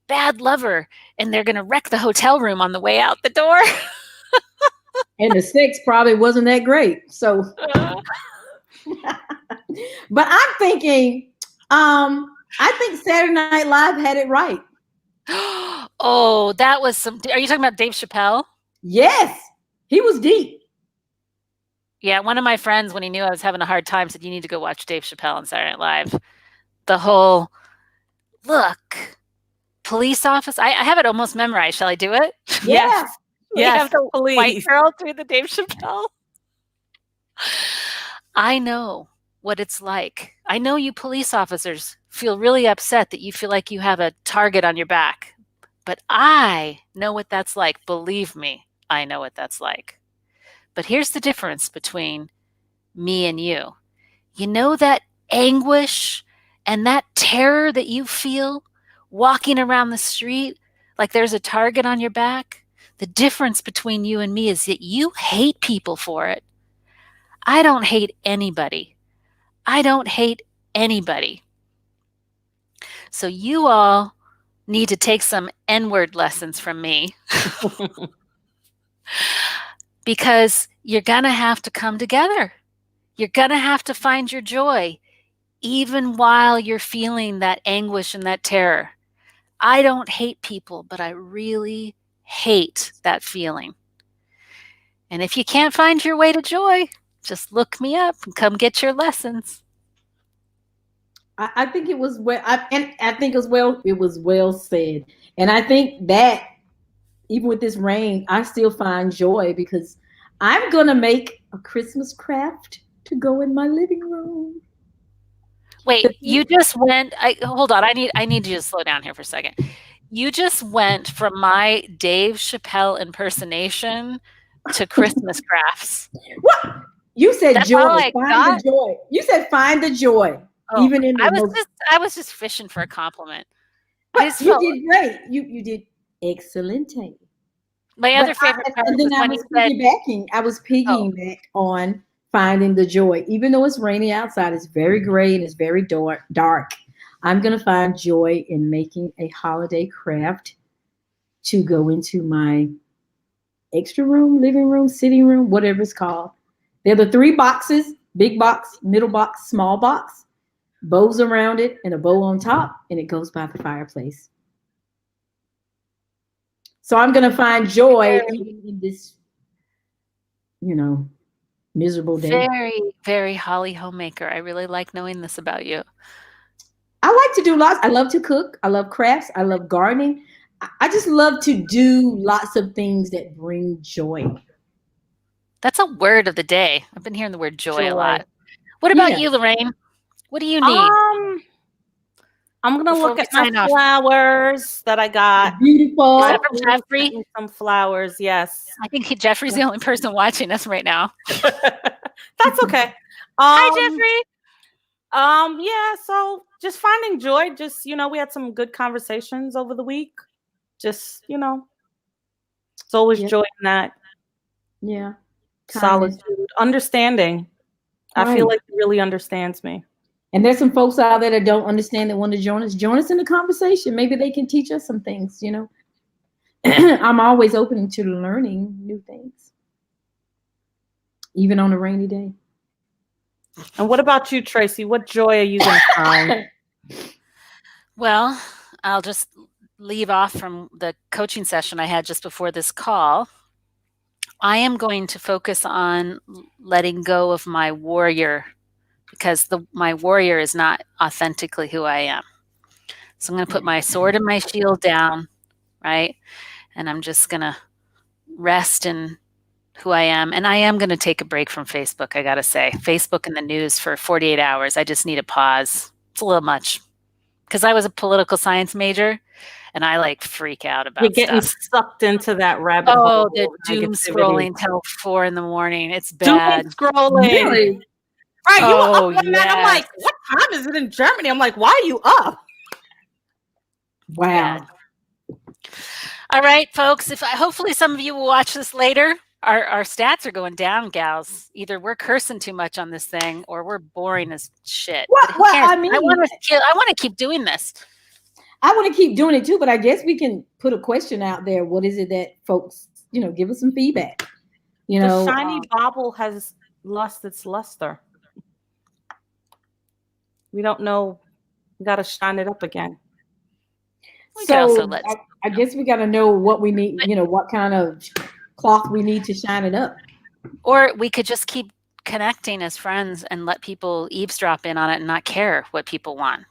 bad lover and they're going to wreck the hotel room on the way out the door. And the sex probably wasn't that great. So, but I'm thinking, I think Saturday Night Live had it right. Oh, that was are you talking about Dave Chappelle? Yes, he was deep. Yeah, one of my friends, when he knew I was having a hard time, said, you need to go watch Dave Chappelle on Saturday Night Live. The whole, look, police officer. I have it almost memorized. Shall I do it? Yeah. Yes, have the please. White girl through the Dave Chappelle. I know what it's like. I know you police officers feel really upset that you feel like you have a target on your back. But I know what that's like. Believe me, I know what that's like. But here's the difference between me and you. You know that anguish and that terror that you feel walking around the street like there's a target on your back? The difference between you and me is that you hate people for it. I don't hate anybody. I don't hate anybody. So you all need to take some N-word lessons from me. Because you're going to have to come together. You're going to have to find your joy, even while you're feeling that anguish and that terror. I don't hate people, but I really hate that feeling. And if you can't find your way to joy, just look me up and come get your lessons. I think it was it was well said. And I think that even with this rain, I still find joy because I'm going to make a Christmas craft to go in my living room. Wait, you just went, hold on. I need you to slow down here for a second. You just went from my Dave Chappelle impersonation to Christmas crafts. What? You said That's joy. all I Find got? the joy. You said find the joy. Oh, even in I was just fishing for a compliment. But you did great. You did excellent. My other favorite part was when you said, I was piggybacking on finding the joy. Even though it's rainy outside, it's very gray and it's very dark. I'm going to find joy in making a holiday craft to go into my extra room, living room, sitting room, whatever it's called. They're the 3 boxes: big box, middle box, small box, bows around it, and a bow on top, and it goes by the fireplace. So I'm going to find joy in this, miserable day. Very, very Holly homemaker. I really like knowing this about you. I like to do lots. I love to cook. I love crafts. I love gardening. I just love to do lots of things that bring joy. That's a word of the day. I've been hearing the word joy a lot. What about you, Lorraine? What do you need? I'm going to look at my flowers that I got. Beautiful. Jeffrey? Some flowers, yes. I think Jeffrey's the only person watching us right now. That's okay. Hi, Jeffrey. Yeah, so just finding joy. Just, we had some good conversations over the week. Just, it's always joy in that. Yeah. Solitude. Understanding. Right. I feel like he really understands me. And there's some folks out there that don't understand that want to join us. Join us in the conversation. Maybe they can teach us some things, I'm always open to learning new things, even on a rainy day. And what about you, Tracy? What joy are you going to find? Well, I'll just leave off from the coaching session I had just before this call. I am going to focus on letting go of my warrior, because my warrior is not authentically who I am. So I'm going to put my sword and my shield down, right? And I'm just going to rest in who I am. And I am going to take a break from Facebook, I got to say. Facebook and the news for 48 hours. I just need a pause. It's a little much. Because I was a political science major, and I like freak out about You're getting stuff. sucked into that rabbit hole. Oh, the of doom negativity. scrolling till 4 a.m. It's bad. Doom scrolling. Really? Right, you were Oh, up that night. I'm yes. like, what time is it in Germany? I'm like, why are you up? Wow. All right, folks. Hopefully some of you will watch this later. Our stats are going down, gals. Either we're cursing too much on this thing, or we're boring as shit. Well, But who cares? I mean, I want to keep doing this. I want to keep doing it too, but I guess we can put a question out there. What is it that folks, give us some feedback. The shiny bauble has lost its luster. We don't know. We got to shine it up again. I guess we got to know what we need, what kind of cloth we need to shine it up. Or we could just keep connecting as friends and let people eavesdrop in on it and not care what people want.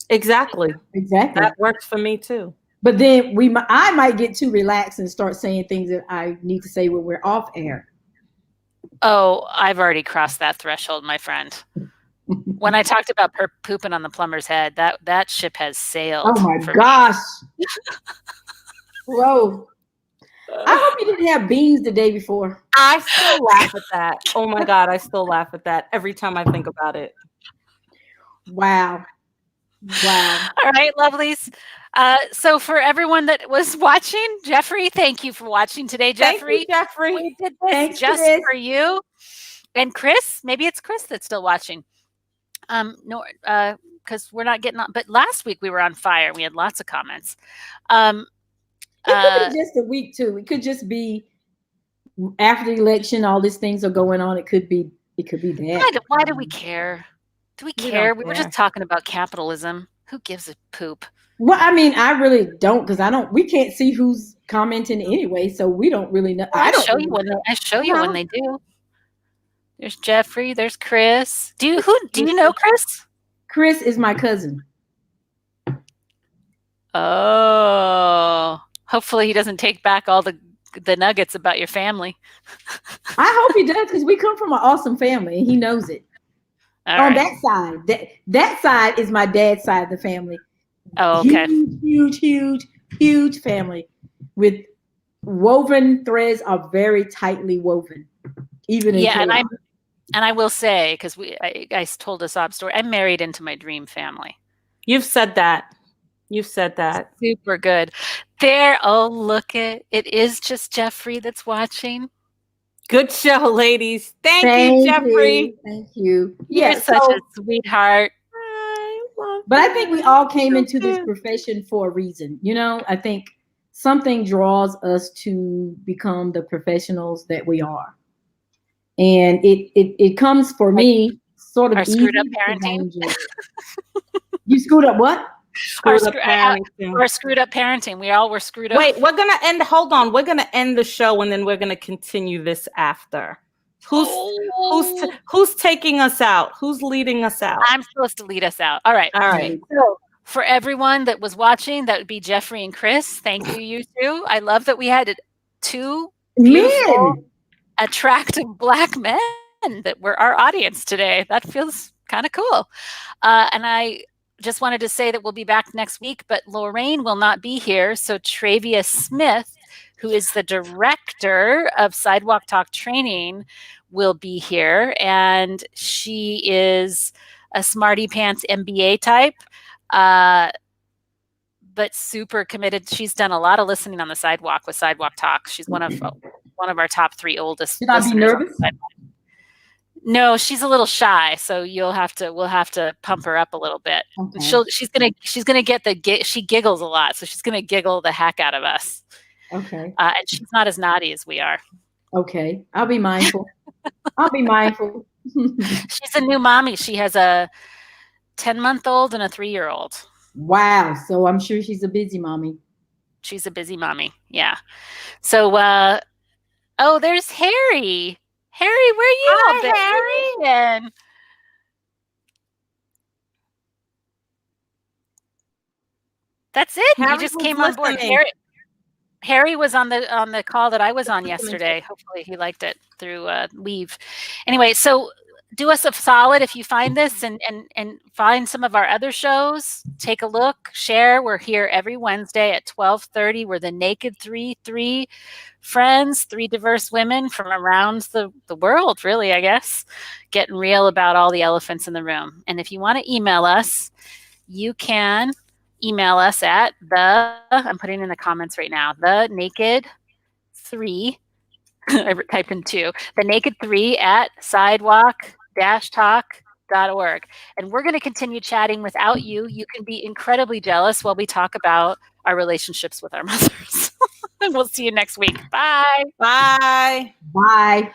Exactly. That works for me too. But then I might get too relaxed and start saying things that I need to say when we're off air. Oh, I've already crossed that threshold, my friend. When I talked about pooping on the plumber's head, that ship has sailed. Oh my gosh. Whoa. I hope you didn't have beans the day before. I still laugh at that. Oh my God, I still laugh at that every time I think about it. Wow. All right, lovelies. So for everyone that was watching, Jeffrey, thank you for watching today, Jeffrey. Thank you, Jeffrey. We did this just for you. And Chris, maybe it's Chris that's still watching. No, because we're not getting on. But last week we were on fire. We had lots of comments. It could be just a week too. It could just be after the election. All these things are going on. It could be that. Why do we care? Do we care? We were just talking about capitalism. Who gives a poop? Well, I mean, I really don't, because we can't see who's commenting anyway, so we don't really know. I show you when they do. There's Jeffrey. There's Chris. Do you know Chris? Chris is my cousin. Oh, hopefully he doesn't take back all the nuggets about your family. I hope he does, because we come from an awesome family, and he knows it. That side, that side is my dad's side of the family. Oh, okay. Huge family with woven threads are very tightly woven. And I will say, because I told a sob story, I'm married into my dream family. You've said that. Super good. There. Oh, look it is just Jeffrey that's watching. Good show, ladies. Thank you, Jeffrey. Thank you. You're such a sweetheart. But I think we all came into this profession for a reason. I think something draws us to become the professionals that we are. And it comes for me sort of screwed up parenting. You screwed up what? Our screwed up parenting. We all were screwed up. Wait, we're gonna end the show, and then we're gonna continue this after. Who's taking us out? Who's leading us out? I'm supposed to lead us out. All right. So for everyone that was watching, that would be Jeffrey and Chris. Thank you, you two. I love that we had two beautiful, attractive Black men that were our audience today. That feels kind of cool. And I just wanted to say that we'll be back next week, but Lorraine will not be here. So Travia Smith, who is the director of Sidewalk Talk training, will be here. And she is a smarty pants MBA type, but super committed. She's done a lot of listening on the sidewalk with Sidewalk Talk. She's one of our top 3 oldest. Should I be nervous? No, she's a little shy, so we'll have to pump her up a little bit. Okay. She's gonna get she giggles a lot, so she's gonna giggle the heck out of us. Okay. And she's not as naughty as we are. Okay, I'll be mindful. She's a new mommy. She has a 10-month-old and a 3-year-old. Wow. So I'm sure she's a busy mommy. She's a busy mommy. Yeah. So, oh, there's Harry. Harry, where you all been? Harry. That's it. Harry You just was came on board. listening. Harry was on the call that I was on yesterday. Hopefully he liked it through Weave. Anyway, so do us a solid if you find this and find some of our other shows. Take a look, share. We're here every Wednesday at 12:30. We're the Naked three friends, 3 diverse women from around the world, really, I guess, getting real about all the elephants in the room. And if you want to email us, you can email us at I'm putting in the comments right now, the naked 3, I typed in 2, the naked 3 at sidewalk-talk.org. And we're going to continue chatting without you. You can be incredibly jealous while we talk about our relationships with our mothers. And we'll see you next week. Bye. Bye. Bye.